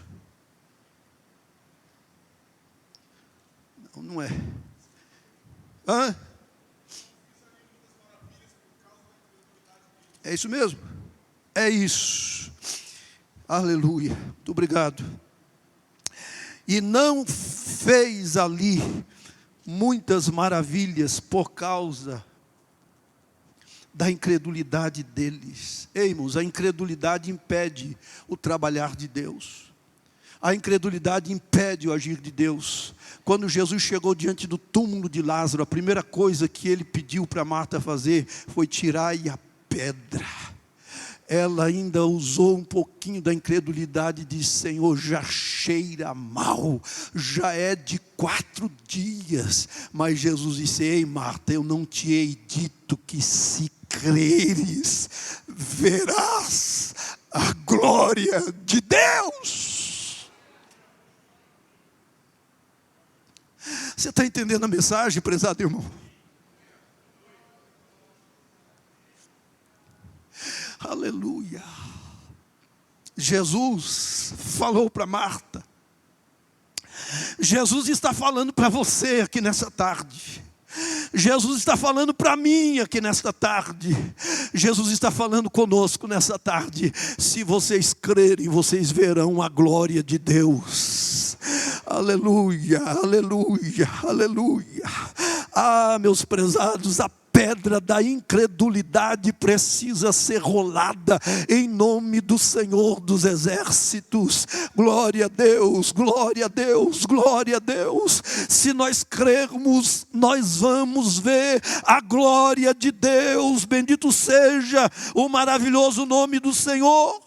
Não, não é. Hã? É isso mesmo? É isso. Aleluia. Muito obrigado. E não fez ali muitas maravilhas por causa da incredulidade deles. Ei, irmãos, a incredulidade impede o trabalhar de Deus. A incredulidade impede o agir de Deus. Quando Jesus chegou diante do túmulo de Lázaro, a primeira coisa que ele pediu para Marta fazer foi tirar a pedra. Ela ainda usou um pouquinho da incredulidade e disse: Senhor, já cheira mal, já é de 4 dias. Mas Jesus disse: ei, Marta, eu não te hei dito que se creres, verás a glória de Deus. Você está entendendo a mensagem, prezado irmão? Aleluia. Jesus falou para Marta. Jesus está falando para você aqui nessa tarde. Jesus está falando para mim aqui nesta tarde. Jesus está falando conosco nessa tarde. Se vocês crerem, vocês verão a glória de Deus. Aleluia, aleluia, aleluia. Ah, meus prezados, a pedra da incredulidade precisa ser rolada em nome do Senhor dos Exércitos. Glória a Deus, glória a Deus, glória a Deus. Se nós crermos, nós vamos ver a glória de Deus. Bendito seja o maravilhoso nome do Senhor.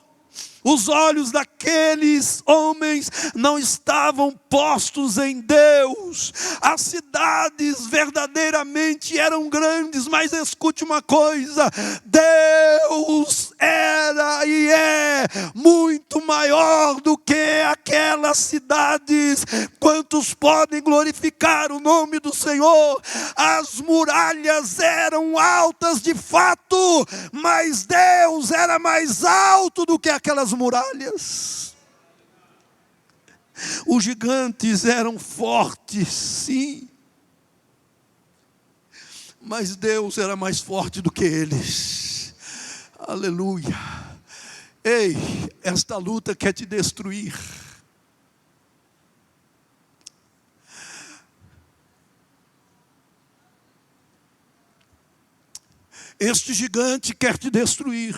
Os olhos daqueles homens não estavam postos em Deus. As cidades verdadeiramente eram grandes, mas escute uma coisa: Deus era e é muito maior do que aquelas cidades. Quantos podem glorificar o nome do Senhor? As muralhas eram altas de fato, mas Deus era mais alto do que aquelas muralhas. Os gigantes eram fortes, sim, mas Deus era mais forte do que eles. Aleluia. Ei, esta luta quer te destruir. Este gigante quer te destruir.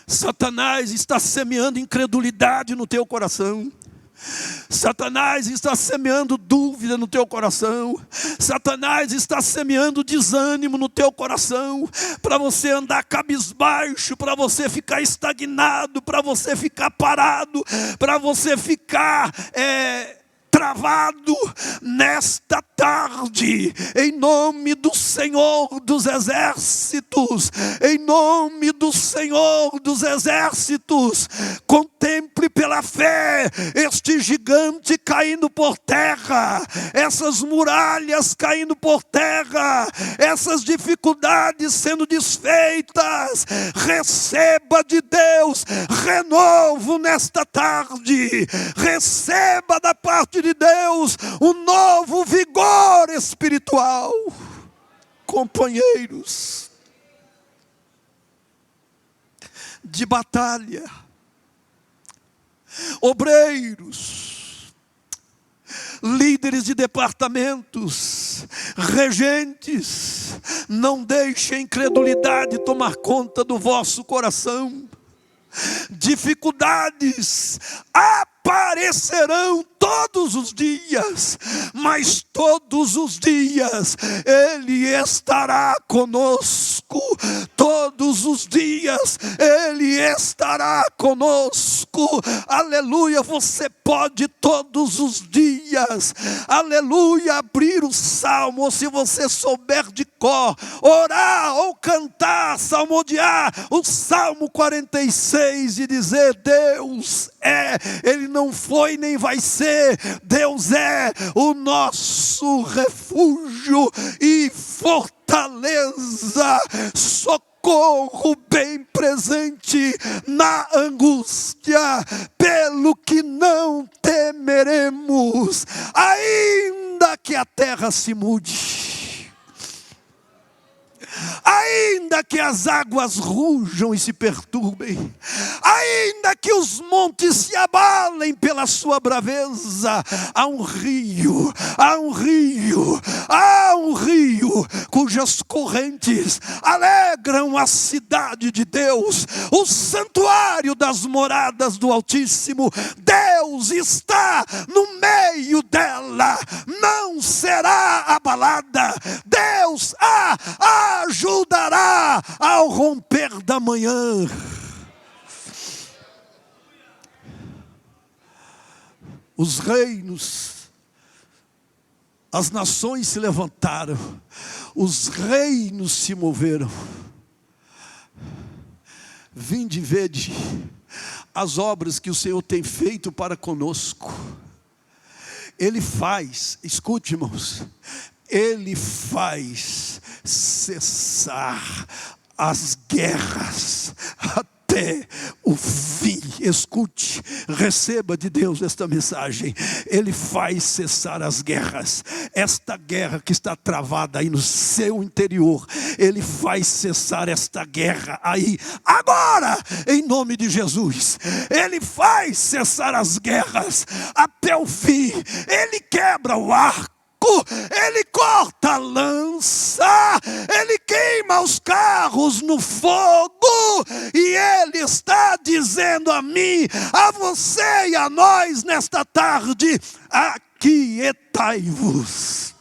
Satanás está semeando incredulidade no teu coração. Satanás está semeando dúvida no teu coração. Satanás está semeando desânimo no teu coração, para você andar cabisbaixo, para você ficar estagnado, para você ficar parado, para você ficar travado. Nesta tarde, em nome do Senhor dos Exércitos, em nome do Senhor dos Exércitos, contemple pela fé este gigante caindo por terra, essas muralhas caindo por terra, essas dificuldades sendo desfeitas. Receba de Deus renovo nesta tarde, receba da parte de Deus um novo vigor espiritual. Companheiros de batalha, obreiros, líderes de departamentos, regentes, não deixem a incredulidade tomar conta do vosso coração. Dificuldades aparecerão todos os dias, mas todos os dias Ele estará conosco. Todos os dias Ele estará conosco. Aleluia, você pode todos os dias, aleluia, abrir o salmo, ou se você souber de cor, orar ou cantar, salmodiar o Salmo 46 e dizer: Deus é, Ele não foi nem vai ser, Deus é o nosso refúgio e fortaleza, socorro bem presente na angústia, pelo que não temeremos, ainda que a terra se mude, ainda que as águas rujam e se perturbem, ainda que os montes se abalem pela sua braveza, há um rio cujas correntes alegram a cidade de Deus, o santuário das moradas do Altíssimo. Deus está no meio dela, não será abalada. Deus a ajudará ao romper da manhã. Os reinos, as nações se levantaram, os reinos se moveram. Vinde e vede as obras que o Senhor tem feito para conosco. Ele faz, escute, irmãos, Ele faz cessar as guerras até o fim. Escute, receba de Deus esta mensagem. Ele faz cessar as guerras. Esta guerra que está travada aí no seu interior, Ele faz cessar esta guerra aí, agora, em nome de Jesus. Ele faz cessar as guerras até o fim. Ele quebra o arco, Ele corta a lança, Ele queima os carros no fogo, e Ele está dizendo a mim, a você e a nós nesta tarde: aquietai-vos.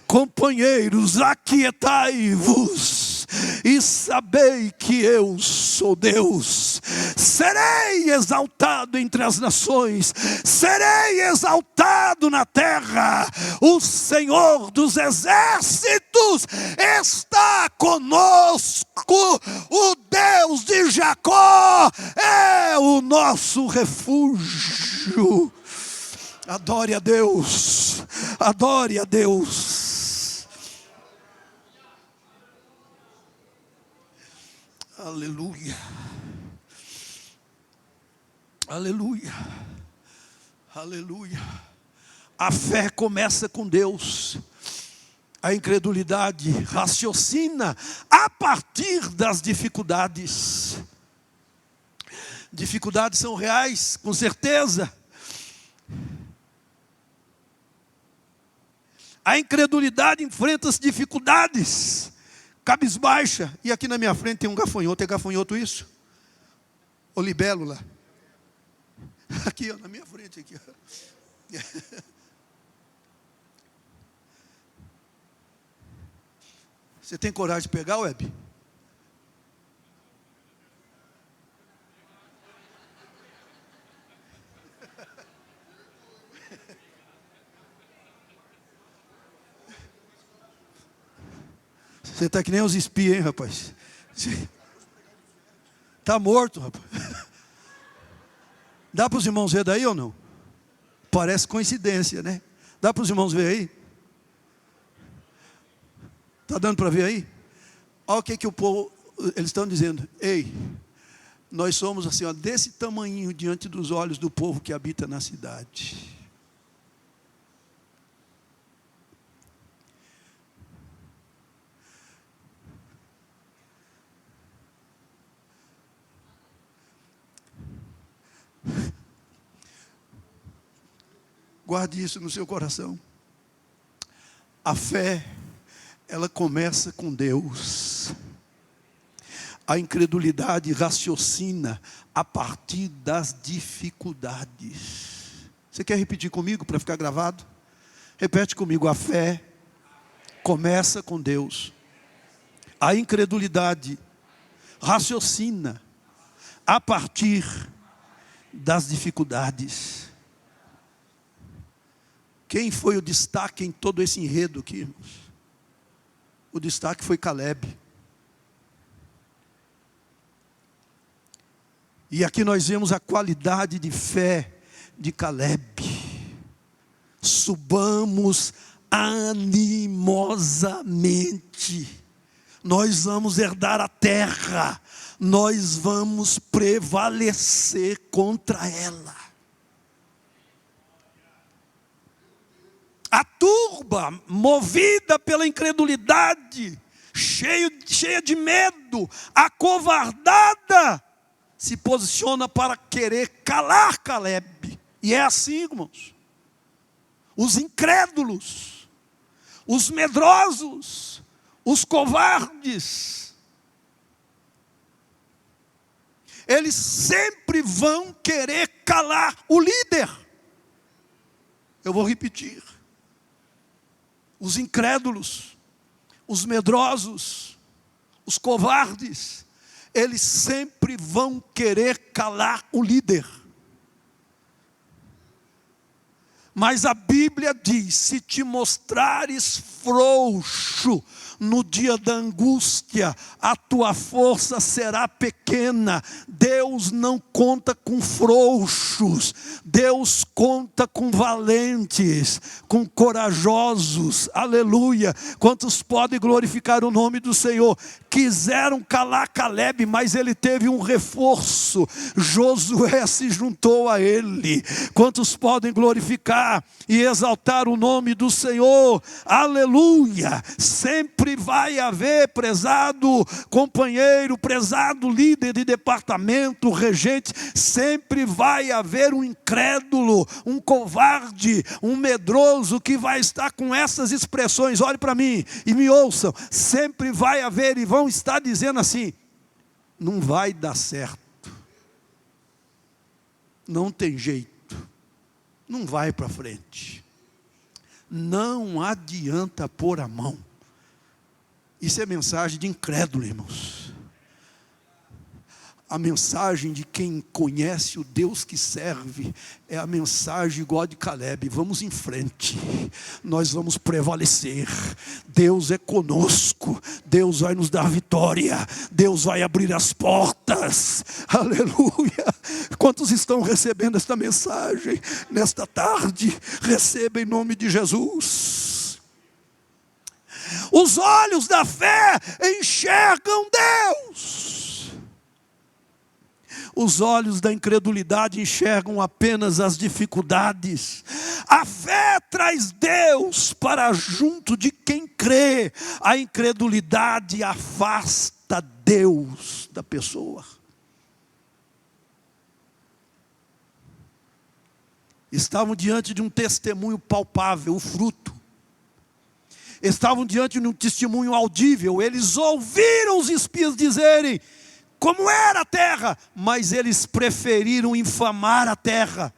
Companheiros, aquietai-vos e sabei que eu sou Deus. Serei exaltado entre as nações, serei exaltado na terra. O Senhor dos Exércitos está conosco. O Deus de Jacó é o nosso refúgio. Adore a Deus, adore a Deus. Aleluia, aleluia, aleluia. A fé começa com Deus. A incredulidade raciocina a partir das dificuldades. Dificuldades são reais, com certeza. A incredulidade enfrenta as dificuldades, cabisbaixa. E aqui na minha frente tem um gafanhoto. É gafanhoto isso? Ou libélula? Aqui, ó, na minha frente. Aqui, ó. Você tem coragem de pegar, Web? Você está que nem os espias, hein, rapaz? Está morto, rapaz. Dá para os irmãos ver daí ou não? Parece coincidência, né? Dá para os irmãos ver aí? Está dando para ver aí? Olha o que o povo, eles estão dizendo. Ei, nós somos assim, ó, desse tamanhinho diante dos olhos do povo que habita na cidade. Guarde isso no seu coração. A fé, ela começa com Deus. A incredulidade raciocina a partir das dificuldades. Você quer repetir comigo para ficar gravado? Repete comigo. A fé começa com Deus. A incredulidade raciocina a partir das dificuldades. Quem foi o destaque em todo esse enredo aqui, irmãos? O destaque foi Caleb. E aqui nós vemos a qualidade de fé de Caleb. Subamos animosamente. Nós vamos herdar a terra. Nós vamos prevalecer contra ela. A turba, movida pela incredulidade, cheia de medo, acovardada, se posiciona para querer calar Caleb. E é assim, irmãos. Os incrédulos, os medrosos, os covardes, eles sempre vão querer calar o líder. Eu vou repetir. Os incrédulos, os medrosos, os covardes, eles sempre vão querer calar o líder. Mas a Bíblia diz: se te mostrares frouxo no dia da angústia, a tua força será pequena. Deus não conta com frouxos, Deus conta com valentes, com corajosos. Aleluia! Quantos podem glorificar o nome do Senhor? Quiseram calar Caleb, mas ele teve um reforço. Josué se juntou a ele. Quantos podem glorificar e exaltar o nome do Senhor? Aleluia! Sempre vai haver, prezado companheiro, prezado líder de departamento, regente, sempre vai haver um incrédulo, um covarde, um medroso que vai estar com essas expressões. Olhe para mim e me ouçam. Sempre vai haver e vão estar dizendo assim: não vai dar certo, não tem jeito, não vai para frente, não adianta pôr a mão. Isso é mensagem de incrédulo, irmãos. A mensagem de quem conhece o Deus que serve é a mensagem igual a de Caleb: vamos em frente, nós vamos prevalecer, Deus é conosco, Deus vai nos dar vitória, Deus vai abrir as portas. Aleluia! Quantos estão recebendo esta mensagem nesta tarde? Receba em nome de Jesus. Os olhos da fé enxergam Deus. Os olhos da incredulidade enxergam apenas as dificuldades. A fé traz Deus para junto de quem crê. A incredulidade afasta Deus da pessoa. Estavam diante de um testemunho palpável, o fruto. Estavam diante de um testemunho audível. Eles ouviram os espias dizerem como era a terra, mas eles preferiram infamar a terra.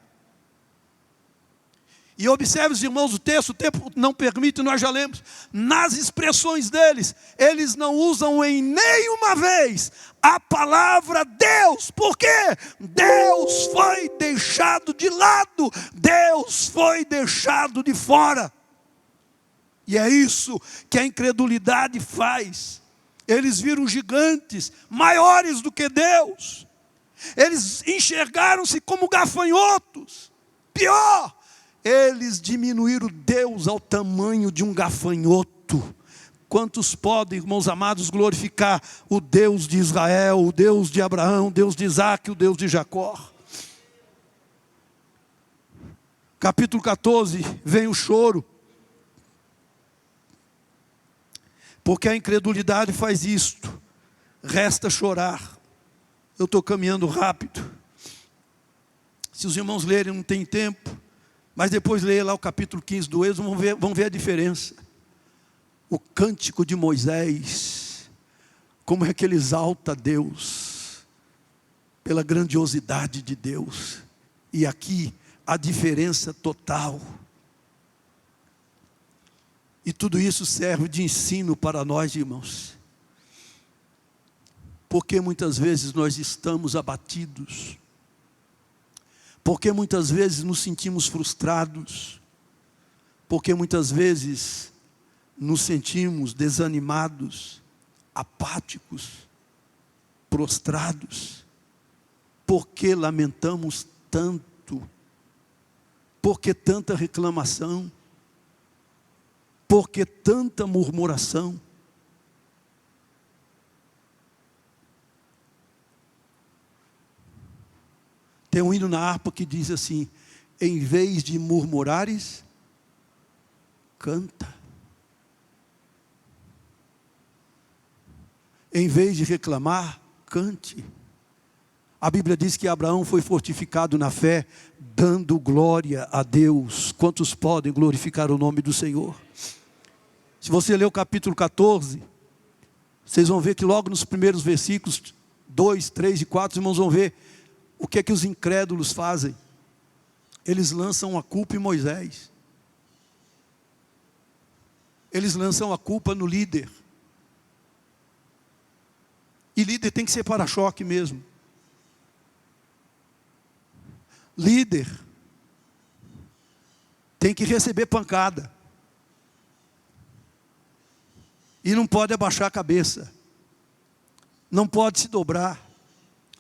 E observe, os irmãos, o tempo não permite, nós já lemos. Nas expressões deles, eles não usam em nenhuma vez a palavra Deus. Por quê? Deus foi deixado de lado. Deus foi deixado de fora. E é isso que a incredulidade faz. Eles viram gigantes maiores do que Deus. Eles enxergaram-se como gafanhotos. Pior, eles diminuíram Deus ao tamanho de um gafanhoto. Quantos podem, irmãos amados, glorificar o Deus de Israel, o Deus de Abraão, o Deus de Isaac, o Deus de Jacó? Capítulo 14, vem o choro. Porque a incredulidade faz isto. Resta chorar. Eu estou caminhando rápido. Se os irmãos lerem, não tem tempo. Mas depois leia lá o capítulo 15 do Êxodo, vão ver a diferença. O cântico de Moisés. Como é que ele exalta Deus. Pela grandiosidade de Deus. E aqui, a diferença total. E tudo isso serve de ensino para nós, irmãos. Porque muitas vezes nós estamos abatidos. Porque muitas vezes nos sentimos frustrados. Porque muitas vezes nos sentimos desanimados, apáticos, prostrados. Porque lamentamos tanto. Porque tanta reclamação. Por que tanta murmuração? Tem um hino na harpa que diz assim: em vez de murmurares, canta. Em vez de reclamar, cante. A Bíblia diz que Abraão foi fortificado na fé, dando glória a Deus. Quantos podem glorificar o nome do Senhor? Se você ler o capítulo 14, vocês vão ver que logo nos primeiros versículos 2, 3 e 4, os irmãos vão ver o que é que os incrédulos fazem. Eles lançam a culpa em Moisés. Eles lançam a culpa no líder. E líder tem que ser para-choque mesmo. Líder tem que receber pancada. E não pode abaixar a cabeça. Não pode se dobrar.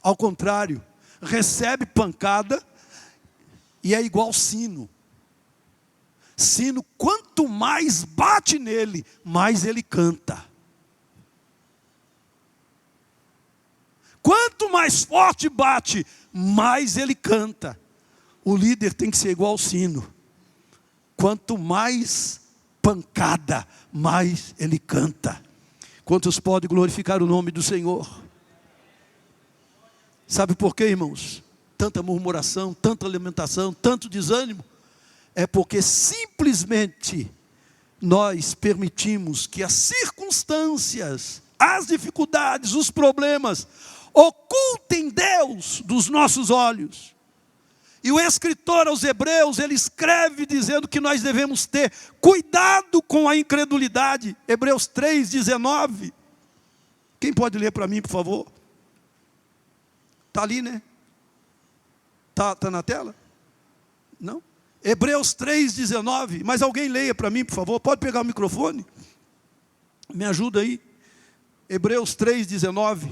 Ao contrário, recebe pancada e é igual sino. Sino, quanto mais bate nele, mais ele canta. Quanto mais forte bate, mais ele canta. O líder tem que ser igual sino. Quanto mais pancada, mais ele canta. Quantos podem glorificar o nome do Senhor? Sabe por quê, irmãos? Tanta murmuração, tanta lamentação, tanto desânimo. É porque simplesmente nós permitimos que as circunstâncias, as dificuldades, os problemas ocultem Deus dos nossos olhos. E o escritor aos Hebreus, ele escreve dizendo que nós devemos ter cuidado com a incredulidade. Hebreus 3:19. Quem pode ler para mim, por favor? Está ali, né? Tá na tela? Não? Hebreus 3:19. Mas alguém leia para mim, por favor. Pode pegar o microfone? Me ajuda aí. Hebreus 3:19.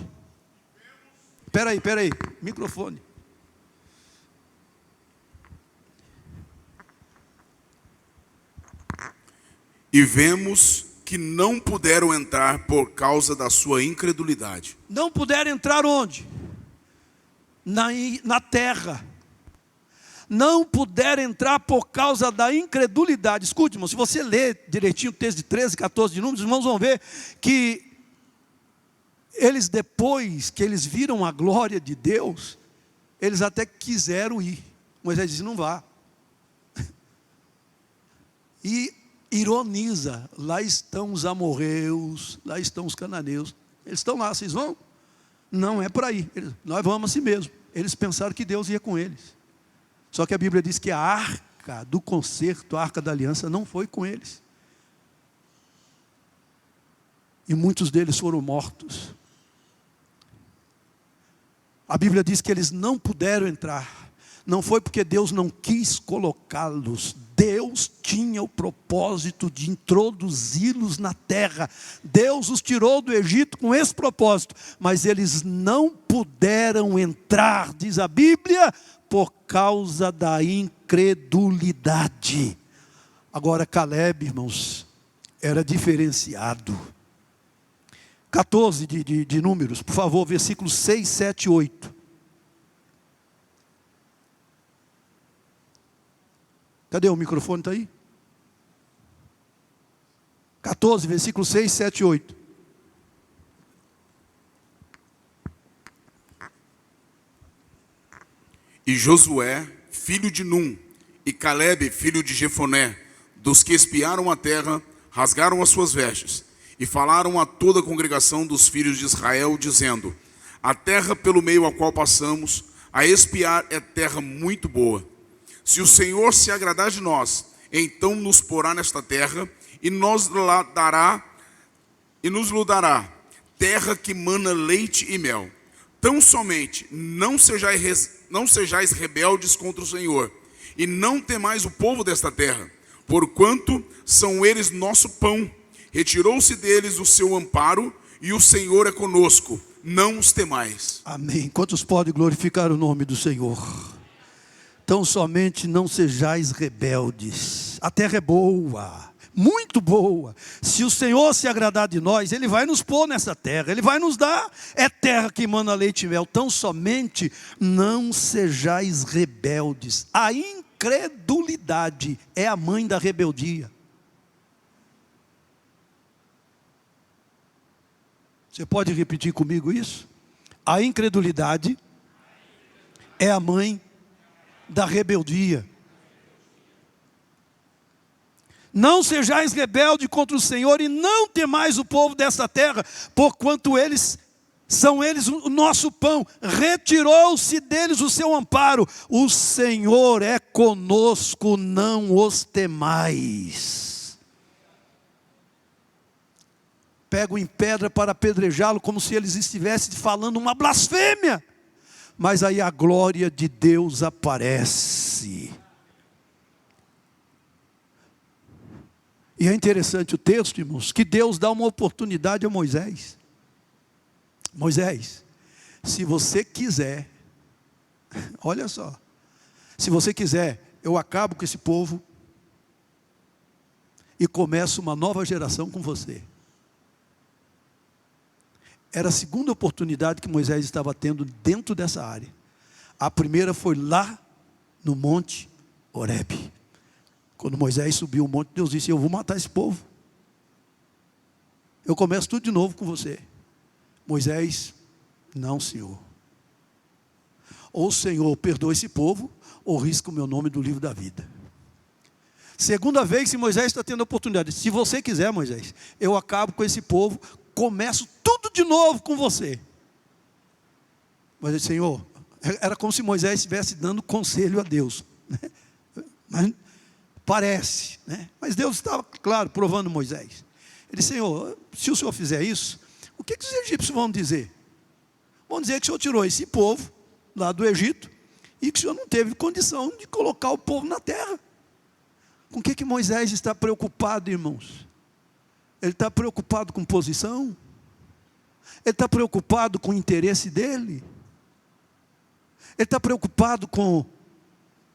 Espera aí. Microfone. E vemos que não puderam entrar por causa da sua incredulidade. Não puderam entrar onde? na terra. Não puderam entrar por causa da incredulidade. Escute, irmão, se você ler direitinho o texto de 13, 14 de Números, os irmãos vão ver que eles, depois que eles viram a glória de Deus, eles até quiseram ir. Moisés disse: não vá. E ironiza: lá estão os amorreus, lá estão os cananeus, eles estão lá, vocês vão? Não é por aí, nós vamos assim mesmo. Eles pensaram que Deus ia com eles. Só que a Bíblia diz que a arca do concerto, a arca da aliança, não foi com eles. E muitos deles foram mortos. A Bíblia diz que eles não puderam entrar. Não foi porque Deus não quis colocá-los. Deus tinha o propósito de introduzi-los na terra. Deus os tirou do Egito com esse propósito. Mas eles não puderam entrar, diz a Bíblia, por causa da incredulidade. Agora Caleb, irmãos, era diferenciado. 14 de Números, por favor, versículos 6, 7 e 8. Cadê o microfone? Está aí? 14, versículos 6, 7 e 8. E Josué, filho de Num, e Caleb, filho de Jefoné, dos que espiaram a terra, rasgaram as suas vestes, e falaram a toda a congregação dos filhos de Israel, dizendo: a terra pelo meio a qual passamos, a espiar, é terra muito boa. Se o Senhor se agradar de nós, então nos porá nesta terra, e nos dará terra que mana leite e mel. Tão somente não sejais rebeldes contra o Senhor, e não temais o povo desta terra, porquanto são eles nosso pão. Retirou-se deles o seu amparo, e o Senhor é conosco, não os temais. Amém. Quantos podem glorificar o nome do Senhor? Tão somente não sejais rebeldes. A terra é boa, muito boa. Se o Senhor se agradar de nós, Ele vai nos pôr nessa terra, Ele vai nos dar. É terra que emana leite e mel. Tão somente não sejais rebeldes. A incredulidade é a mãe da rebeldia. Você pode repetir comigo isso? A incredulidade é a mãe da rebeldia. Não sejais rebelde contra o Senhor, e não temais o povo dessa terra, porquanto são eles o nosso pão. Retirou-se deles o seu amparo. O Senhor é conosco, não os temais. Pegam em pedra para apedrejá-lo, como se eles estivessem falando uma blasfêmia. Mas aí a glória de Deus aparece. E é interessante o texto, irmãos, que Deus dá uma oportunidade a Moisés. Moisés, se você quiser, olha só, se você quiser, eu acabo com esse povo e começo uma nova geração com você. Era a segunda oportunidade que Moisés estava tendo dentro dessa área. A primeira foi lá no monte Horebe. Quando Moisés subiu o monte, Deus disse: eu vou matar esse povo. Eu começo tudo de novo com você. Moisés: não, Senhor. Ou o Senhor perdoa esse povo, ou risca o meu nome do livro da vida. Segunda vez que Moisés está tendo a oportunidade. Se você quiser, Moisés, eu acabo com esse povo, começo tudo de novo com você. Mas Senhor, era como se Moisés estivesse dando conselho a Deus, né? Mas parece, né? Mas Deus estava, claro, provando Moisés. Ele disse: Senhor, se o Senhor fizer isso, o que os egípcios vão dizer? Vão dizer que o Senhor tirou esse povo lá do Egito e que o Senhor não teve condição de colocar o povo na terra. Com o que Moisés está preocupado, irmãos? Ele está preocupado com posição? Ele está preocupado com o interesse dele? Ele está preocupado com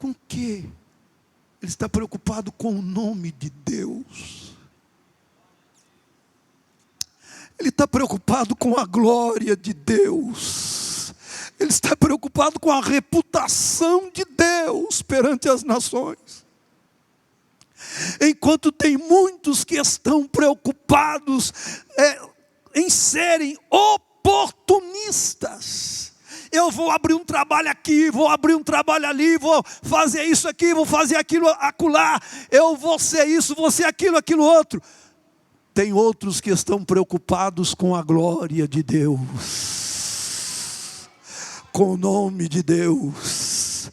o quê? Ele está preocupado com o nome de Deus. Ele está preocupado com a glória de Deus. Ele está preocupado preocupado com a reputação de Deus perante as nações. Enquanto tem muitos que estão preocupados em serem oportunistas. Eu vou abrir um trabalho aqui, vou abrir um trabalho ali, vou fazer isso aqui, vou fazer aquilo acolá, eu vou ser isso, vou ser aquilo, aquilo outro. Tem outros que estão preocupados com a glória de Deus, com o nome de Deus.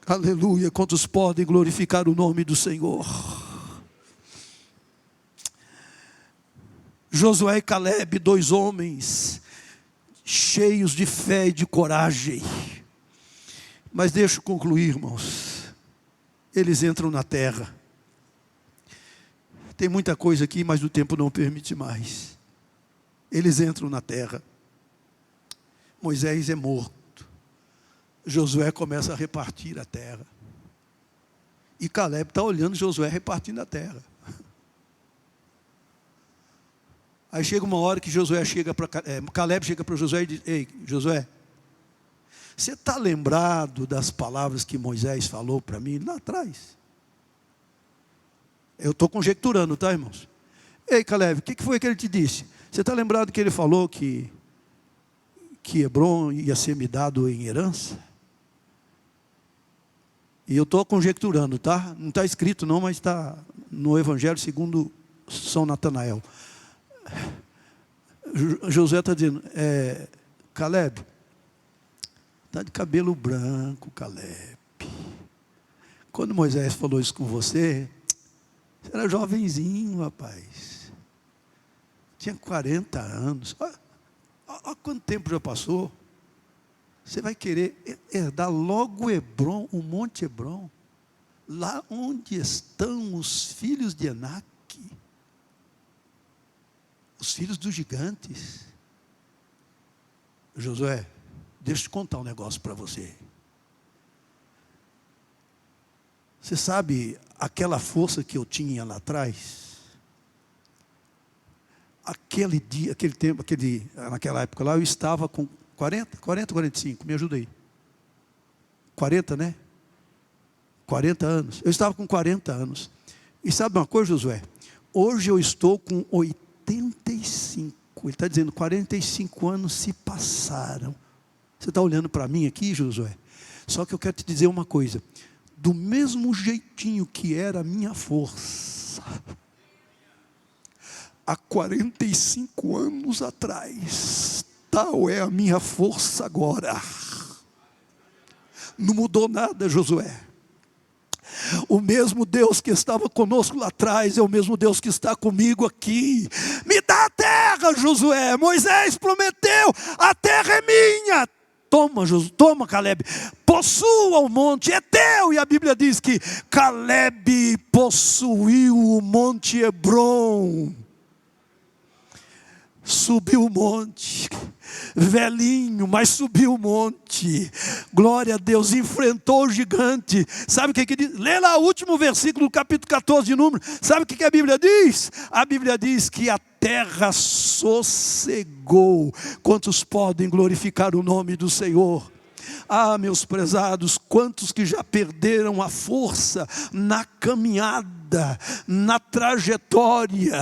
Aleluia, quantos podem glorificar o nome do Senhor? Josué e Calebe, 2 homens cheios de fé e de coragem. Mas deixa eu concluir, irmãos. Eles entram na terra. Tem muita coisa aqui, mas o tempo não permite mais. Eles entram na terra. Moisés é morto. Josué começa a repartir a terra. E Calebe está olhando Josué repartindo a terra. Aí chega uma hora que Calebe chega para Josué e diz: ei, Josué, você está lembrado das palavras que Moisés falou para mim lá atrás? Eu estou conjecturando, tá, irmãos? Ei, Calebe, o que foi que ele te disse? Você está lembrado que ele falou que Hebrom ia ser me dado em herança? E eu estou conjecturando, tá? Não está escrito não, mas está no Evangelho segundo São Natanael. Josué está dizendo: Calebe, está de cabelo branco, Calebe. Quando Moisés falou isso com você era jovenzinho, rapaz. Tinha 40 anos. Olha quanto tempo já passou. Você vai querer herdar logo Hebrom, o Monte Hebrom, lá onde estão os filhos de Enaque, os filhos dos gigantes. Josué, deixa eu te contar um negócio para você. Você sabe aquela força que eu tinha lá atrás? Aquele dia, aquele tempo, naquela época lá, eu estava com 40, 45, me ajuda aí. 40, né? 40 anos. Eu estava com 40 anos. E sabe uma coisa, Josué? Hoje eu estou com 85. Ele está dizendo, 45 anos se passaram. Você está olhando para mim aqui, Josué? Só que eu quero te dizer uma coisa. Do mesmo jeitinho que era a minha força, há 45 anos atrás, tal é a minha força agora. Não mudou nada, Josué. O mesmo Deus que estava conosco lá atrás é o mesmo Deus que está comigo aqui. Me dá a terra, Josué. Moisés prometeu, a terra é minha. Toma, Josué, toma, Calebe, possua o monte, é teu. E a Bíblia diz que Calebe possuiu o monte Hebrom. Subiu o monte, velhinho, mas subiu o monte. Glória a Deus, enfrentou o gigante. Sabe o que diz? Lê lá o último versículo do capítulo 14 de Números. Sabe o que a Bíblia diz? A Bíblia diz que a terra sossegou. Quantos podem glorificar o nome do Senhor? Ah, meus prezados, quantos que já perderam a força na caminhada, na trajetória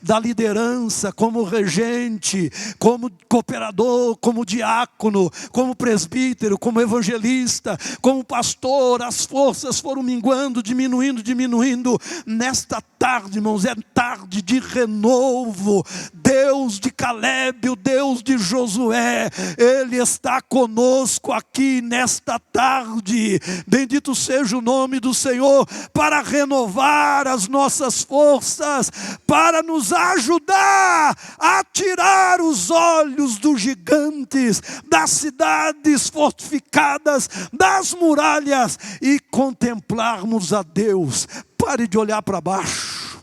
da liderança, como regente, como cooperador, como diácono, como presbítero, como evangelista, como pastor. As forças foram minguando, diminuindo. Nesta tarde, irmãos, é tarde de renovo. Deus de Calebe, o Deus de Josué, Ele está conosco aqui nesta tarde. Bendito seja o nome do Senhor, para renovar as nossas forças, para nos ajudar a tirar os olhos dos gigantes, das cidades fortificadas, das muralhas, e contemplarmos a Deus. Pare de olhar para baixo.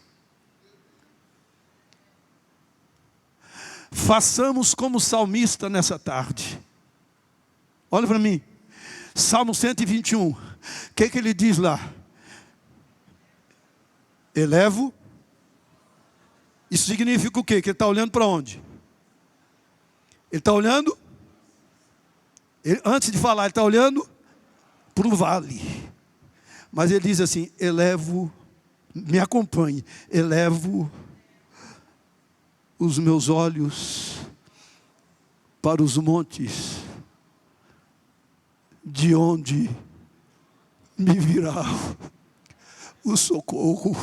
Façamos como salmista nessa tarde. Olha para mim. Salmo 121. O que ele diz lá? Elevo. Isso significa o quê? Que ele está olhando para onde? Ele está olhando? Antes de falar, ele está olhando para o vale. Mas ele diz assim: elevo, me acompanhe, elevo os meus olhos para os montes, de onde me virá o socorro.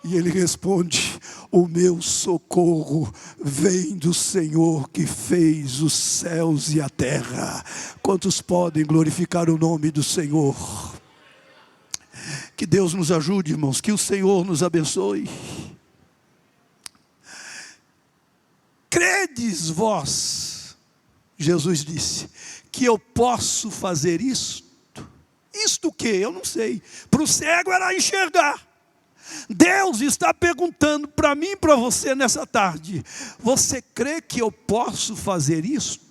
E ele responde: o meu socorro vem do Senhor que fez os céus e a terra. Quantos podem glorificar o nome do Senhor? Que Deus nos ajude, irmãos, que o Senhor nos abençoe. Credes vós, Jesus disse, que eu posso fazer isto? Isto o quê? Eu não sei. Para o cego era enxergar. Deus está perguntando para mim e para você nessa tarde: você crê que eu posso fazer isto?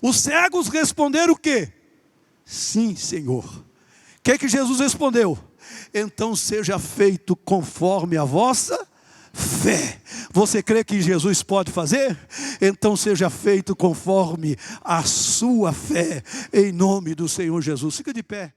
Os cegos responderam o quê? Sim, Senhor. O que Jesus respondeu? Então seja feito conforme a vossa fé. Você crê que Jesus pode fazer? Então seja feito conforme a sua fé, em nome do Senhor Jesus. Fica de pé.